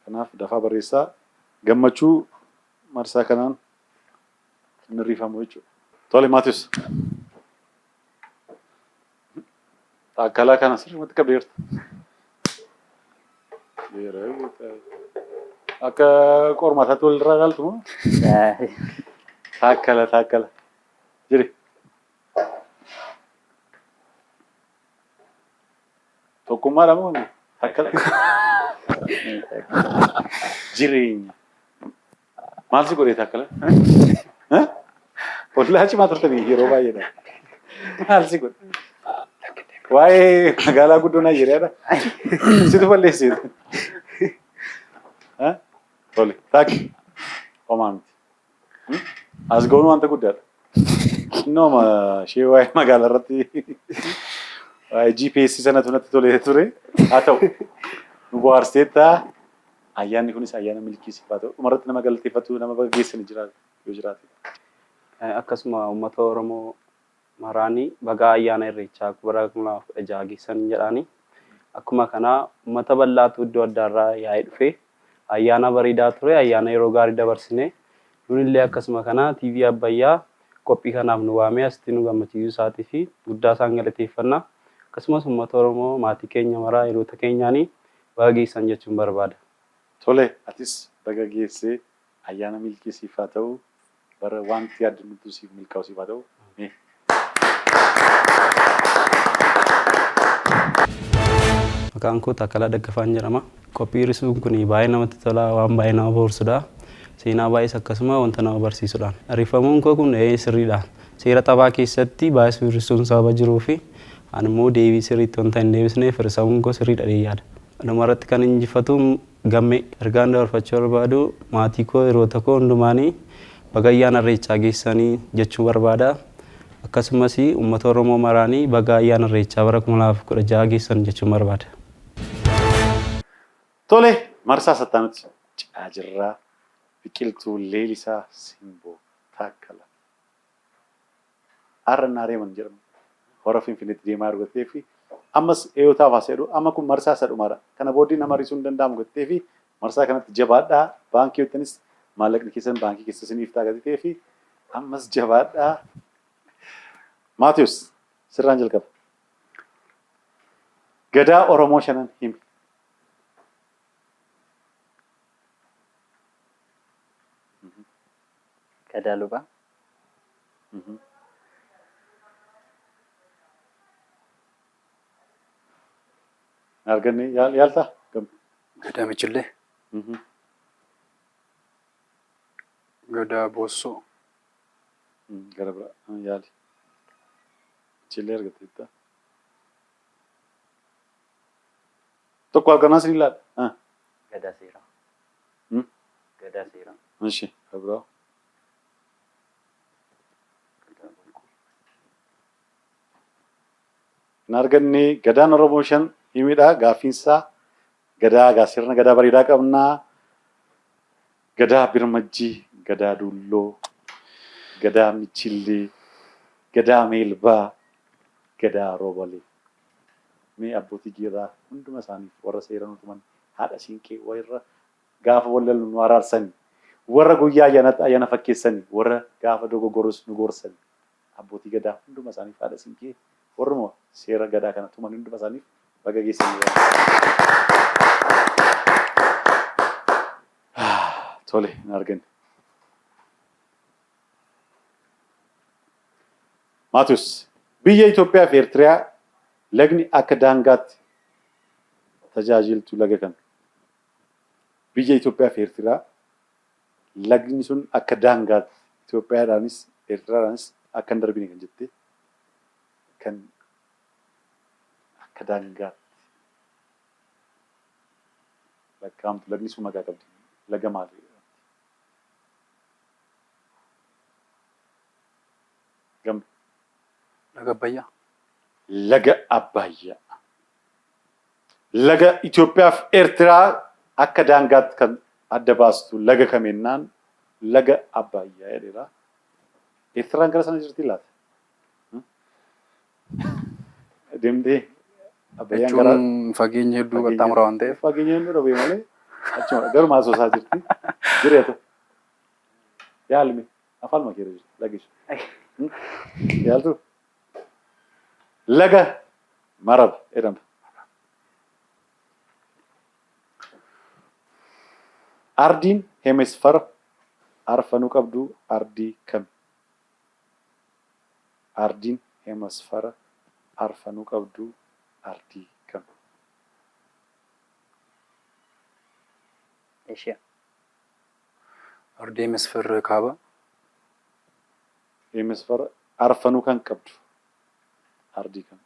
Kanaaf dafaa barreessaa gammachuu marsaa kanaan hin rifamu jechuudha. Tole Maatius. Taakkalaa kana sirriitti qabdeerta. Akka qormaataatti walirraa ilaaltu moo? Taakkala. Jiri. Tokkummaadha moo taakkala? Jireenya. Maal si godhee taakkala? Ollaa cimaa turtanii yeroo baay'eedha. Maal si godhe? Waa'ee magaalaa guddoo Naayijeeriyaadha. Situ balleessitu. Tole, taakki. Homaa miti. As goonu wanta guddaadha. Nooma ishee waa'ee magaalaa irratti waa'ee GPS sanatu natti tolee ture. Haa ta'u, nu bohaarseetta ayyaanni kunis ayyaana milkii siifaa ta'u. Dhumarratti nama galateeffatu nama geessani jiraatu yoo jiraate. Akkasuma uummata Oromoo maraanii baga ayyaana irreechaa bara 2016 geessan jedhanii akkuma kanaa uummata bal'aatu iddoo addaarraa yaa'ee dhufe ayyaana bareedaa ture ayyaana yeroo gaarii dabarsine nunillee akkasuma kanaa TV Abbayyaa qophii kanaaf nu waamee asitti nu gammachiisuu isaatii fi guddaa isaan galateeffannaa akkasumas uummata Oromoo maatii keenya maraa hiriyoota keenyaanii baga geessan jechuun barbaada. Tole, atis baga geessee ayyaana milkii siifaa ta'u bara wanti addunyaa siif milkaa'u siifaa ta'u. Maqaan koo Taakkalaa Daggafaan jedhama. Qophii hir'isuun kun baay'ee namatti tola waan baay'ee nama bohaarsudha. Seenaa baay'ees akkasuma wanta nama barsiisudha. Rifamuun koo kun sirriidha. Seera taphaa keessatti baay'ee hir'isuun sababa jiruu fi ani immoo deebii sirriitti wanta hin deebisneef hir'isamuun koo sirriidha yaada. Dhuma irratti kan injifatu gamme ergaan dabarfachuu barbaadu maatii koo hiriyoota koo hundumaanii baga ayyaana irreechaa geessanii jechuu barbaada. Akkasumas uummata Oromoo maraanii baga ayyaana irreechaa bara 2016 geessan jechuun barbaada. Tole, marsaa sattaanutti Caajirraa Biqiltuu Leelisaa Simboo Taakkala. Har'a Reeman jedhamu hora Finfinneetti deemaa argattee fi ammas eeyotaaf as jedhu amma kun marsaa isa dhumaadha. Kana booddee nama har'isuu hin danda'amu gattee fi marsaa kanatti jabaadhaa baankii yottanis maallaqni keessan baankii keessa isiniif ta'a gattee fi ammas jabaadhaa. Maatius sirraan jalqaba. Gadaa Oromoo shanan himi. Gadaa Lubaa. Arganne yaalta? Gadaa Michillee. Gadaa Boossoo. Gara biraa yaali. Michillee argatteetta. Tokko argannaa sin ilaala. Gadaa Seeraa. Gadaa Seeraa. Ishi, gara biraa. Hin arganne gadaan Oromoo shan himidha gaaffiinsaa. Gadaa sirna gadaa bareedaa qabnaa. Gadaa Birmajjii, Gadaa Dulloo, Gadaa Michillee, Gadaa Meelbaa, Gadaa Roobalee. Mee abbootii giiraa hunduma isaaniif warra seeraan utuman haadha siinqee warra gaafa wallalu nu araarsani warra guyyaa ayyaana fakkeessani warra gaafa dogoggorus nu gorsani abbootii gadaa hunduma isaaniif haadha siinqee warruma seera gadaa kana tuman hunduma isaaniif baga geessanii. Tole, hin arganne. Maatius, biyya Itoophiyaa fi Eertiriyaa lagni akka daangaatti tajaajiltu laga kan. Biyya Itoophiyaa fi Eertiriyaa lagni sun akka daangaatti Itoophiyaadhaanis Eertiraadhaanis akka hin darbine kan jette kan akka daangaatti lakkaa'amtu lagni sun maqaa qabdi. Laga maalii? Laga Abbayyaa. Laga Abbayyaa. Laga Itoophiyaa fi Eertiraa akka daangaatti kan adda baastu laga kamiinnaan laga Abbayyaa jedheera. Eertiraan gara sana jirti laata? Deemtee Abbayyaan gara Jechuun fageenya hedduu qaxxaamura waan ta'eef. fageenya hedduu dhabee malee achuma garuma asoosaa jirti. Jireetu. Yaalmi afaan makeera jirti lagichi. Yaaltu. Laga Maraba jedhama. Ardiin hemisfara arfanuu qabdu ardii kami? Ardiin hemisfara arfanuu qabdu ardii kami? Eeshiyaa. Ardii hemisfeerri kaaba. Hemisfara arfanuu kan qabdu ardii kami?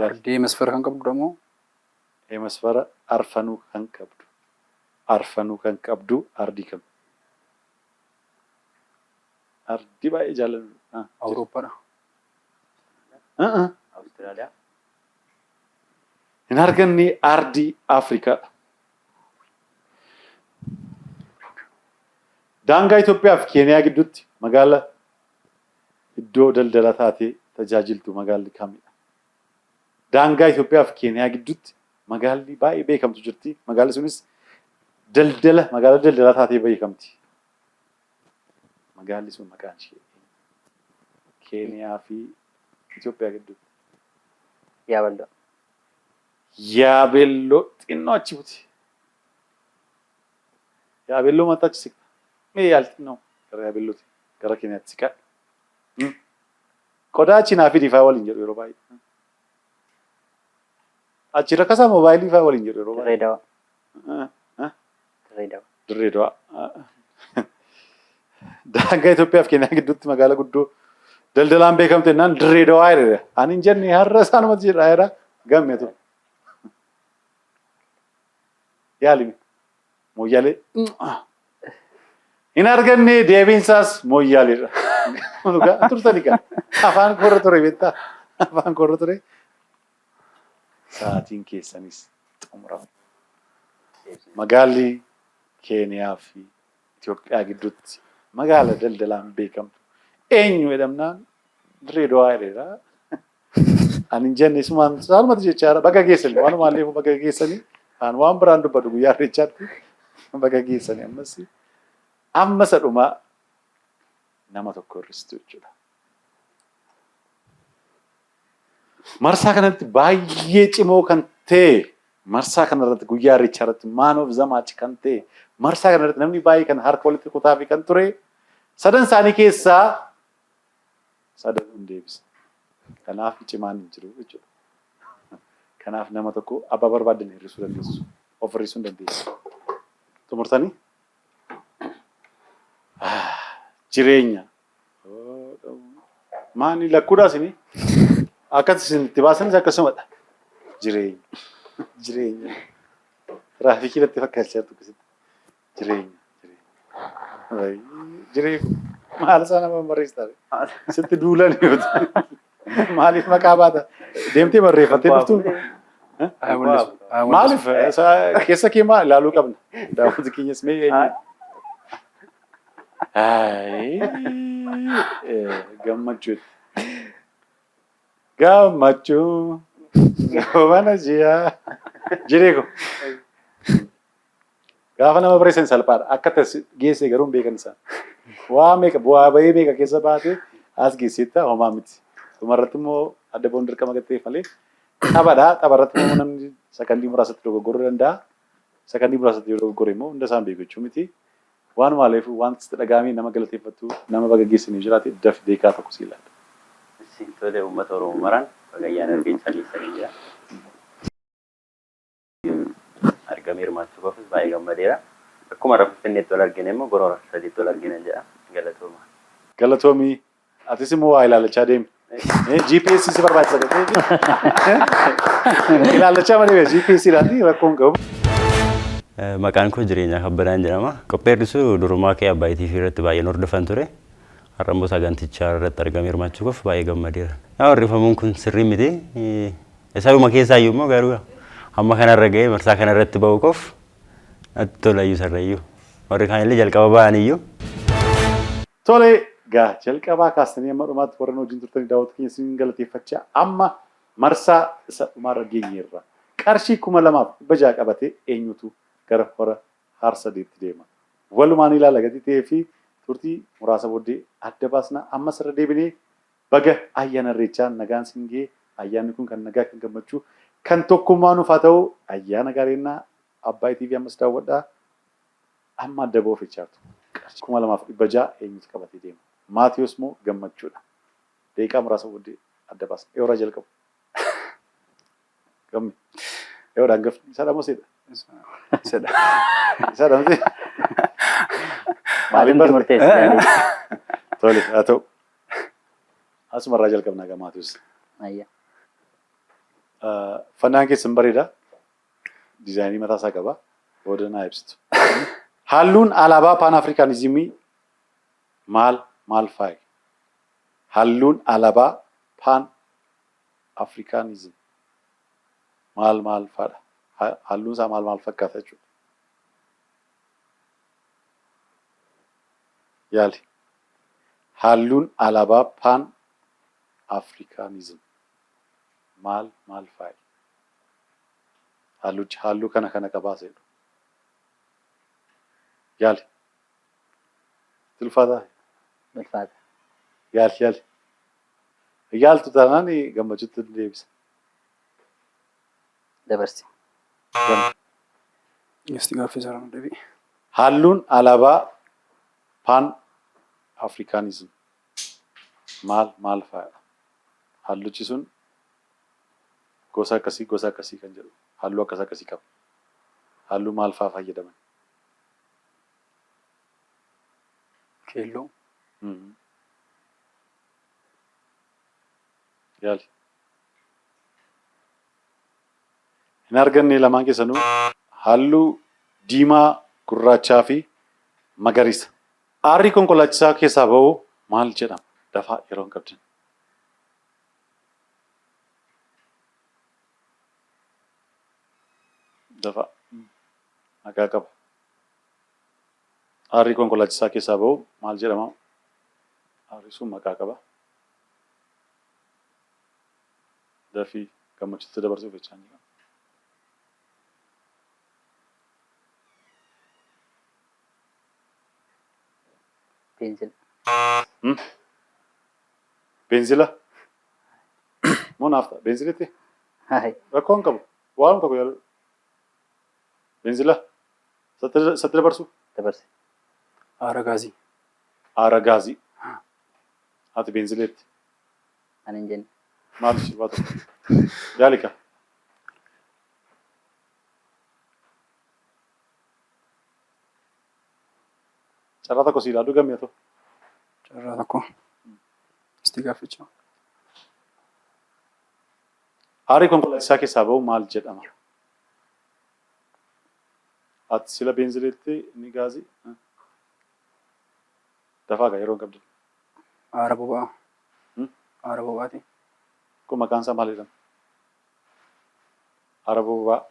Ardii hemisfeera kan qabdu ammoo Hemisfara arfanuu kan qabdu. Arfanuu kan qabdu ardii kami? Ardii baay'ee jaalladhu. Awurooppaadha. Awustiraaliyaa. Hin arganne ardii Afrikaadha. Daangaa Itoophiyaa fi Keeniyaa gidduutti magaala iddoo daldalaa taatee tajaajiltu magaalli kamidha? Daangaa Itoophiyaa fi Keeniyaa gidduutti magaalli baay'ee beekamtu jirti. Magaalli sunis magaalaa daldalaa taatee beekamti. Magaalli sun maqaan ishee Keeniyaa fi Itoophiyaa gidduutti. Yaaballoo. Yaabelloo xinnoo achi buti. Yaabelloo mataa achi siqta. Mee yaal xinnoo gara yaabellooti gara Keeniyaatti siqaa. Qodaa Chinaa fi Difaa waliin jedhu yeroo baay'ee. Achirra kasaa moobaayilii fa'aa waliin jedhu yeroo baay'ee. Dirreedawaa. Dirreedawaa. Dirreedawaa. Daangaa Itoophiyaa fi Keeniyaa gidduutti magaalaa guddoo daldalaan beekamte jennaan Dirreedawaa jedhedha. Ani hin jenne har'a isaanumatti jedhaa jedha gammeetu. Yaalimi. Mooyyaalee. Hin arganne deebiinsaas mooyyaaleedha. Turtani kan afaan korra ture beektaa? Afaan korra ture. Sa'aatiin keessanis xumurama. Magaalli Keeniyaa fi Itoophiyaa gidduutti magaala daldalaan beekamtu eenyu jedhamnaan Dirreedawaa jedheera. Ani hin jenne isumaan saalumatti jechaadha. Bakka geessanii waanumaallee bakka geessanii kan waan biraan dubbatu guyyaa irreechaatti bakka geessanii amma isa dhumaa nama tokko hir'istuu jechuudha. Marsaa kanatti baay'ee cimoo kan ta'e marsaa kanarratti guyyaa irreechaa irratti maanoof zamaachi kan ta'e marsaa kanarratti namni baay'ee kan harka walitti kutaa fi kan ture sadan isaanii keessaa sadan hin deebisa. Kanaaf cimaan hin jiru jechuudha. Kanaaf nama tokko abbaa barbaadan hir'isuu dandeessu. Of hir'isuu hin dandeessu. Xumurtanii? Jireenya. Maani lakkuudhaas ni akkas isin itti baasanis akkasumadha. Jireenya. Jireenya. Tiraafikii irratti fakkaachaa turte akkasitti. Jireenya. Jireenya. Maal isaa nama barreessitaa? Sitti duulan yoo ta'u. Maaliif maqaa baata? Deemtee barreeffattee dhuftu? Maaliif? Keessa kee maal ilaaluu qabna? Daawwiti keenyas mee eenyu? Gammachuuti. Gammachuu. Mana jiyaa. Jireeko. Gaafa nama barreessan salphaadha. Akka tas geesse garuu hin beekan isaan. Waa meeqa bu'aa bahee meeqa keessa baatee as geesseetta homaa miti. Dhumarratti immoo adda boon dirqama gattee malee taphadha. Tapharratti immoo namni sakandii muraasatti dogoggoruu danda'a. Sakandii muraasatti yoo dogoggore immoo hunda isaan beeku jechuu miti. Waan maaliif wanti itti dhagahamee nama galateeffattu nama baga geessanii jiraate daf deekaa tokko si ilaalla. Tolee uummata Oromoo maraan bagayyaan irreechaa geessanii jira. Argamee hirmaachuuf baay'ee gammadeera. akkuma Finfinneetti wal argine immoo Gorora sadiitti wal argine jedha galatooma. Galatoomii atis immoo waa ilaalachaa deemi. GPS si barbaachisa jettee ilaalachaa malee GPS ilaali rakkoon qabu. Maqaan koo Jireenyaa Kabbadaan jedhama. Qopheessu durumaa kee Abbaay TV irratti baay'een hordofan ture. Har'ammoo sagantichaa irratti argamee hirmaachuuf baay'ee gammadeera. Yaa rifamuun kun sirrii miti. Isuma keessaa iyyuu immoo garuu amma kanarra ga'ee marsaa kanarratti ba'uuf natti tola iyyuu sarrayyuu. Warri kaanillee jalqaba ba'an iyyuu. Tole gaa jalqabaa kaastanii amma dhumaatti warreen hojiin turtanii daawwatu keenya isin galateeffachaa amma marsaa isa dhumaarra geenyeerra. Qarshii 2,200 qabatee eenyutu gara hora Harsadiitti deema. Walumaan ilaala gadi ta'ee fi turtii muraasa booddee adda baasna ammas irra deebinee baga ayyaana irreechaa nagaan siin ga'e ayyaanni kun kan nagaa kan gammachuu kan tokkummaa nuuf haa ta'u ayyaana gaariinnaa Abbaay TV ammas daawwadhaa amma adda ba'uuf jechaatu. Qarshii 2,200 eenyutu qabatee deema. Maatiyoos moo gammachuudha. Deeqaa muraasa booddee adda baasna. Eeyoraa jalqabu. Gammi. Eeyoodha hangafni. Isaadha moo seedha? Sedha. Isaadha miti. Maaliin murteessa? Tole haa ta'u. Asumarraa jalqabnaa gaa Maatiyoos. Ayya. Fannaan keessan bareeda. Diizaayinii mataa isaa qaba. Booda naa ibsitu. Halluun alaabaa Paan Afrikaanizimii maal faayi? Halluun alaabaa Paan Afrikaanizim maal faadha? Halluun isaa maal fakkaata jechuudha? Yaali. Halluun alaabaa Paan Afrikaanizim maal faayi? Halluu kana qabaa jedhu. Yaali. Tilfaataa. Bilfaata. Yaali. Yaaltu taanaan gammachuutti deebisa. Dabarsi. Isti gaaffii isaa deebi. Halluun alaabaa Paan Afrikaanizim maal fa'aadha? Halluchi sun gosa akkasii kan jedhu. Halluu akkasii qaba. Halluu maal fa'aa fayyadaman? Keelloo. Yaali. Hin arganne lamaan keessanuu halluu diimaa, gurraachaa fi magariisa. Aarri konkolaachisaa keessaa ba'u maal jedhama? Dafaa yeroo hin qabdan. Dafaa maqaa qaba. Aarri konkolaachisaa keessaa ba'u maal jedhama? Aarri sun maqaa qaba. Dafii gammachuutti dabarsuuf jechaa jira. Beenzila. Beenzila? Moo naafta? Beenzilitti? Hai. Rakkoo hin qabu. Waan qabu yaalu. Beenzila? Satti dabarsu? Dabarsi. Aara gaazii. Aara gaazii. Ati beenzileetti. Ani hin jenne. Maal ishee waa tokko? Yaalika. Carraa tokko si ilaaluu gammee ta'u. Carraa tokko. Isti gaafficha. Aarri konkolaachisaa keessaa ba'u maal jedhama? Ati sila beenzileetti inni gaazii? Dafaa gaa yeroo hin qabdu. Aara boba'aa. Aara boba'aati. Kun maqaan isaa maal jedhama? Aara boba'aa.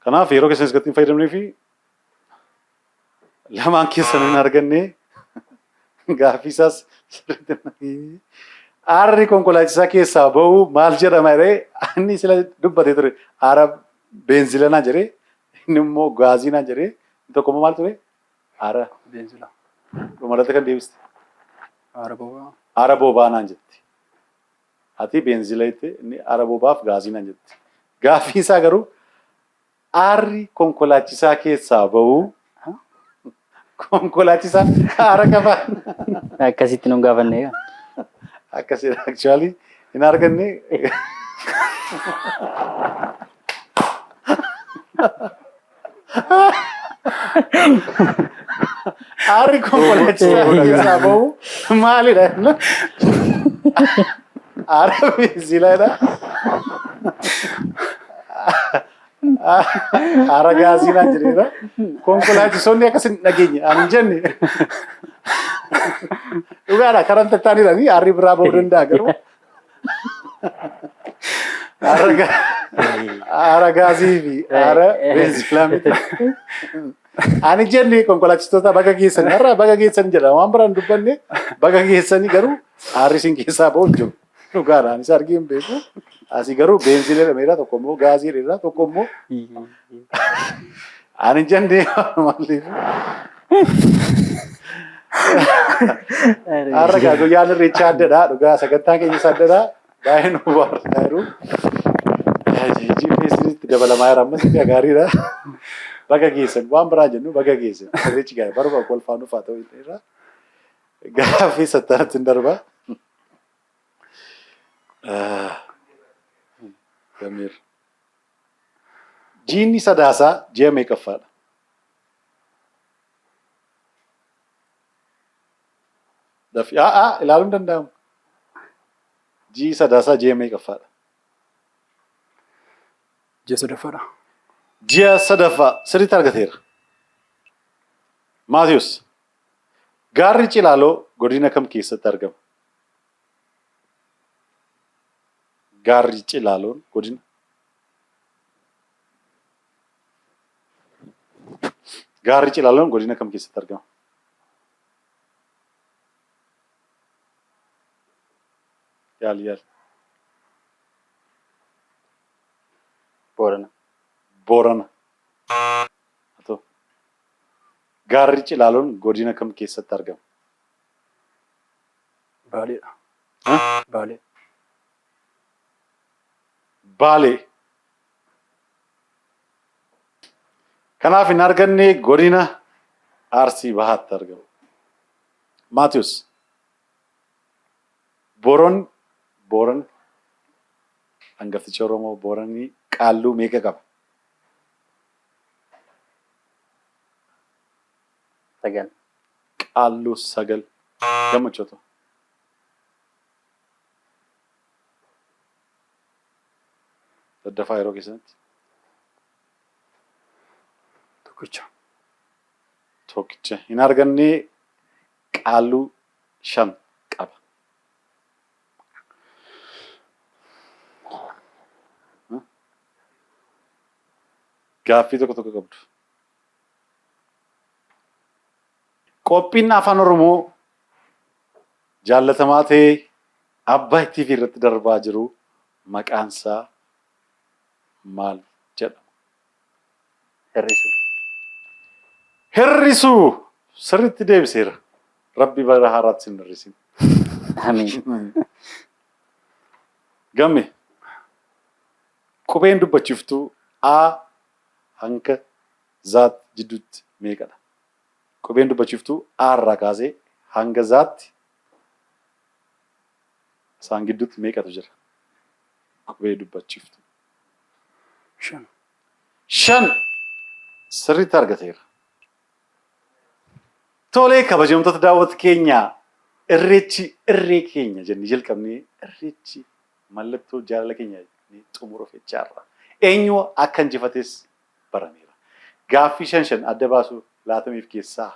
Kanaaf yeroo keessan isatti hin fayyadamnee fi lamaan keessan hin arganne gaaffii isaas sirriitti aarri konkolaachisaa keessaa ba'u maal jedhama jedhee inni sila dubbatee ture aara beenzilanaa jedhee inni immoo gaaziinaa jedhee inni tokko immoo maal ture aara Beenzila. dhumarratti kan deebiste Aara boba'aa. aara boba'aa jetti. Ati beenzila jette inni aara boba'aaf gaaziinaa jetti. Gaaffii isaa garuu aarri konkolaachisaa keessaa ba'u konkolaachisaa aara qaba. Akkasitti nun gaafanne egaa. Akkasidha actually hin arganne. Aarri konkolaachisaa keessaa bahu maalidha? Aara beeksilaadha. Aara gaasiidhaan jedheera. Konkolaachisoonni akkas hin dhageenye ani hin jenne. Dhugaadha karan tattaanidhaani aarri biraa bahuu danda'a garuu. Aara gaasii fi aara beenzilaa miti. Ani jenne konkolaachistoota baga geessanii har'a baga geessanii jedha waan biraan dubbanne baga geessanii garuu aarri isin keessaa bahu hin jiru. Dhugaadha anis argee hin beeku. Asii garuu beenzilaa dhameera tokko immoo gaasii dheeraa tokko immoo ani jenne maaliif. Har'a gaa guyyaan irreechaa addadha dhugaa sagantaa keenyas addadha baay'ee nu bohaarsaa jiru. GPS dabalamaa jira ammas gaariidha. Baga geessan waan biraa jennu baga geessan irreechi gaarii barba kolfaa dhufaa ta'uu irra gaaffii sattaratti hin darba. Gamir. Jiinni sadaasaa ji'a meeqaffaadha? Ilaaluun danda'amu. Ji'i sadaasaa ji'a meeqaffaadha? Ji'a sadaffaadha. Ji'a sadaffaa sirriitti argateera. Maatiyus, gaarri Cilaaloo godina kam keessatti argama? Gaarri Cilaaloon godina. Gaarri Cilaaloon godina kam keessatti argama? Yaali. Boorana. Boorana. Gaarri Cilaaloon godina kam keessatti argama? Baaleedha. Baalee. Baalee. Kanaaf hin arganne godina Arsii Bahaatti argamu. Maatiyus. Booran hangafticha Oromoo Booranii qaalluu meeqa qaba? 9. Qaalluu 9. Gammachoota. Daddafaa yeroo keessatti. Tokkicha. Hin arganne qaalluu 5 qaba. Gaaffii tokko qabdu. Qophiin afaan Oromoo jaallatamaa ta'ee Abbaa TV irratti darbaa jiru maqaan isaa maal jedhama? Hir'isuu. Hir'isuu sirriitti deebiseera. Rabbi bara haaraatti sin hir'isin. Amiin. Gamme qubeen dubbachiiftuu A hanga zaat jidduutti meeqadha? Qubeen dubbachiiftuu A irraa kaasee hanga zaatti isaan gidduutti meeqatu jira? Qubee dubbachiiftuu. 5 sirriitti argateera. Tolee kabajamtoota daawwattoota keenyaa irreechi irree keenya jennee jalqabnee irreechi mallattoo jaalala keenya xumuruuf jechaarra. Eenyu akka injifates barameera. Gaaffii 5 adda baasuu laatamiif keessaa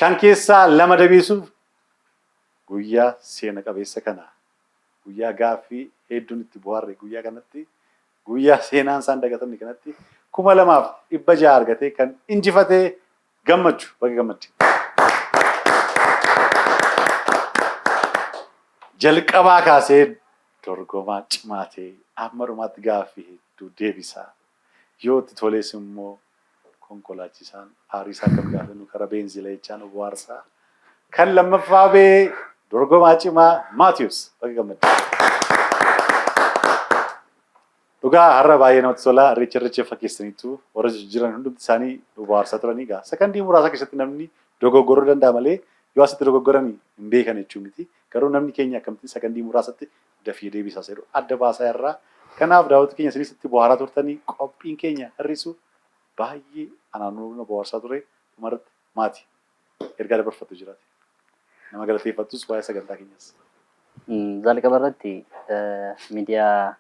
5 keessaa 2 dabeessuuf guyyaa seena qabeessa kana guyyaa gaaffii hedduun itti bohaarre guyyaa kanatti guyyaa seenaan isaan dagatamne kanatti 2600 argatee kan injifatee gammachuu baga gammadde. Jalqabaa kaasee dorgomaa cimaa ta'e amma dhumaatti gaaffii hedduu deebisaa. Yoo itti tolees immoo konkolaachisaan aariisaa kan gaafannu karaa beenzila jechaan bohaarsaa. Kan lammaffaa bee dorgomaa cimaa Maatiyus baga gammadde. Dhugaa har'a baay'ee namatti tola. Irreecha fakkeessaniitu warra jiran hundumti isaanii bohaarsaa turanii gaa. Sakandii muraasa keessatti namni dogoggoruu danda'a malee yoo asitti dogoggoranii hin beekan jechuun miti. Garuu namni keenya akkamitti sakandii muraasatti dafii deebisaa jiru adda baasaa irraa. Kanaaf daawwattoota keenya sinitti bohaaraa turtanii qophiin keenya hir'isu baay'ee anaanoo bohaarsaa ture dhumarratti maati ergaa dabarfatu jiraate. Nama galateeffattus waa'ee sagantaa keenyas. Jalqaba irratti miidiyaa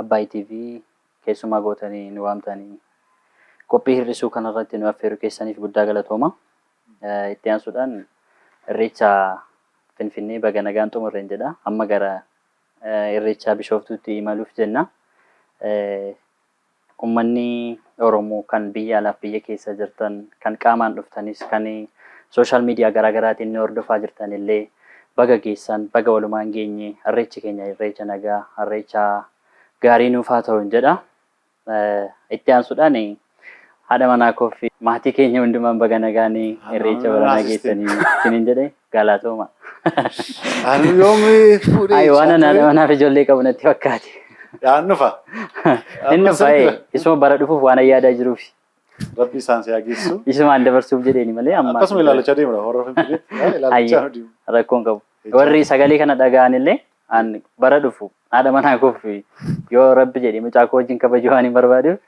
Abbaay TV keessumaa gootanii nu waamtanii qophii hir'isuu kanarratti nu affeeruu keessaniif guddaa galatooma. Itti aansuudhaan irreecha Finfinnee baga nagaan xumurreen jedha. Amma gara irreecha Bishooftuutti imaluuf jenna. Uummanni Oromoo kan biyya alaaf biyya keessa jirtan kan qaamaan dhuftanis kan sooshaal miidiyaa garaagaraatiin nu hordofaa jirtan illee baga geessan baga walumaan geenye irreechi keenya irreecha nagaa irreecha gaarii nuuf haa ta'u jedha. Itti aansuudhaan haadha manaa koo fi maatii keenya hundumaan baga nagaan irreecha baranaa geessanii isiniin jedhe galatooma. Ani yoomii fuudhee Ayi waan haadha manaa fi ijoollee qabu natti fakkaate. Yaan nufa. Inni nufa isuma bara dhufuuf waan yaadaa jiruuf. Rabbi isaan si hageessu. Isumaan dabarsuuf jedheeni malee amma. Akkasuma ilaalachaa deemudha horror Finfinnee. Ilaalachaa deemu. Rakkoon qabu. Warri sagalee kana dhaga'an illee bara dhufu haadha manaa koo fi yoo Rabbi jedhee mucaa koo wajjin kabajuu waan hin barbaaduuf.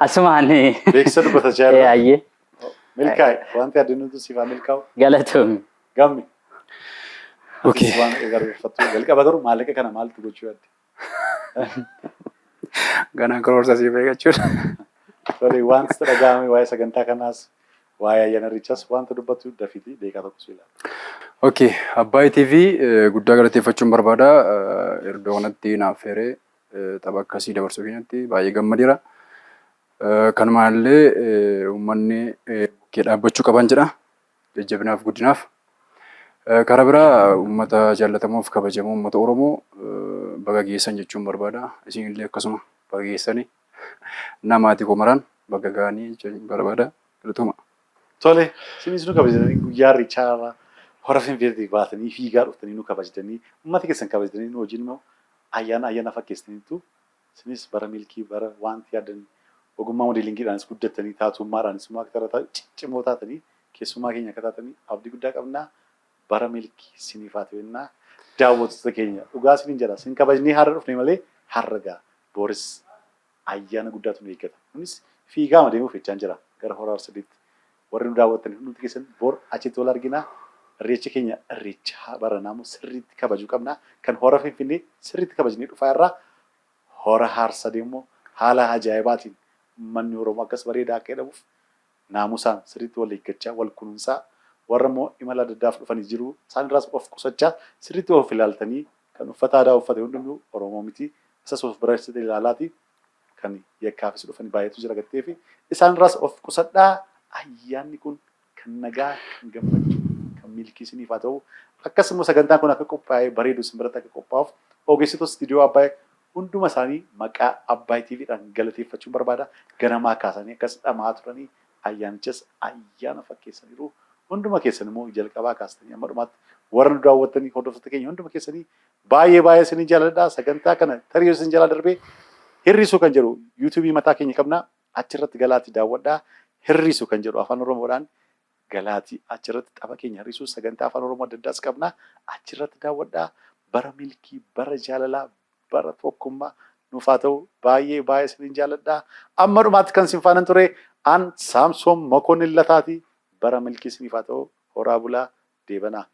Asumaan beeksisa dubbatachaa jirra. Ayyee. Milkaa'e wanti addinuutu siifaa milkaa'u. Galatoomi. Gammi. Okay. Waan eegarfattu jalqaba garuu maallaqa kana maaltu gochuu yaadde? Ganaan karoorsa siif eeggachuudha. Tole wanti dhaga'ame waa'ee sagantaa kanaas waa'ee ayyaana irreechaas wanta dubbatu dafiitii beekaa tokko si ilaala. Okay. Abbaay TV guddaa galateeffachuun barbaada. Iddoo kanatti naaf feeree tapha akkasii dabarsuu keenyatti baay'ee gammadeera. Kanumaallee uummanni bukkee dhaabbachuu qaban jedha. Jajjabinaaf guddinaaf. Karaa biraa uummata jaallatamuuf kabajamoo uummata Oromoo baga geessan jechuun barbaada. Isinillee akkasuma baga geessanii namaatii komaraan baga ga'anii jechuun barbaada. Galatuma. Tole isinis nu kabajatanii guyyaa irreechaa hora Finfinneetti baatanii fiigaa dhuftanii nu kabajatanii uummata keessan kabajatanii nu wajjin immoo ayyaana fakkeessaniitu isinis bara milkii bara wanti yaadanii ogummaa modeelingiidhaanis guddatanii taatummaadhaanis immoo akka cimoo taatanii keessummaa keenya akka taatanii abdii guddaa qabnaa. Bara milkii siniifaa ta'ennaa daawwattoota keenya dhugaa siniin jedha sin kabajnee har'a dhufne malee har'a gaa booris ayyaana guddaatu nu eeggata. Kunis fiigaa deemuuf jechaan jira gara hora Arsadiitti warri nu daawwatan hundi keessan bor achitti wal arginaa irreecha keenya irreecha baranaamu sirriitti kabajuu qabnaa kan hora Finfinnee sirriitti kabajnee dhufaa irraa hora Harsadii immoo haala ajaa'ibaatiin manni Oromoo akkas bareedaa akka jedhamuuf naamusaan sirriitti wal eeggachaa wal kunuunsaa warra immoo imala adda addaaf dhufanii jiru isaan irraas of qusachaa sirriitti of ilaaltanii kan uffata aadaa uffate hundumtuu Oromoo miti isas of biraatti ilaalaati kan yakkaafis dhufanii baay'eetu jira gattee fi isaan irraas of qusadhaa ayyaanni kun kan nagaa kan gammachuu kan milkii isiniif haa ta'u akkasumas sagantaan kun akka qophaa'ee bareedu isin biratti akka qophaa'uuf ogeessitoota istiidiyoo Abbaay hunduma isaanii maqaa Abbaay TVdhaan galateeffachuun barbaada ganamaa kaasanii akkas dhamaa turanii ayyaanichas ayyaana fakkeessaniiru. Hunduma keessan immoo jalqabaa kaastanii amma dhumaatti warra nu daawwattanii hordoftoota keenya hunduma keessanii baay'ee isin jaalladhaa sagantaa kana tarii isin jalaa darbee hir'isuu kan jedhu yuutuubii mataa keenya qabnaa achirratti galaatii daawwadhaa hir'isuu kan jedhu afaan Oromoodhaan galaatii achirratti tapha keenya hir'isuu sagantaa afaan Oromoo adda addaas qabnaa achirratti daawwadhaa bara milkii bara jaalalaa bara tokkummaa nuuf haa ta'u baay'ee isin jaalladhaa amma dhumaatti kan isin faana ture an Saamsoon Mokonnin Lataatii. Bara milkii isiniif haa ta'u horaa bulaa deebanaa.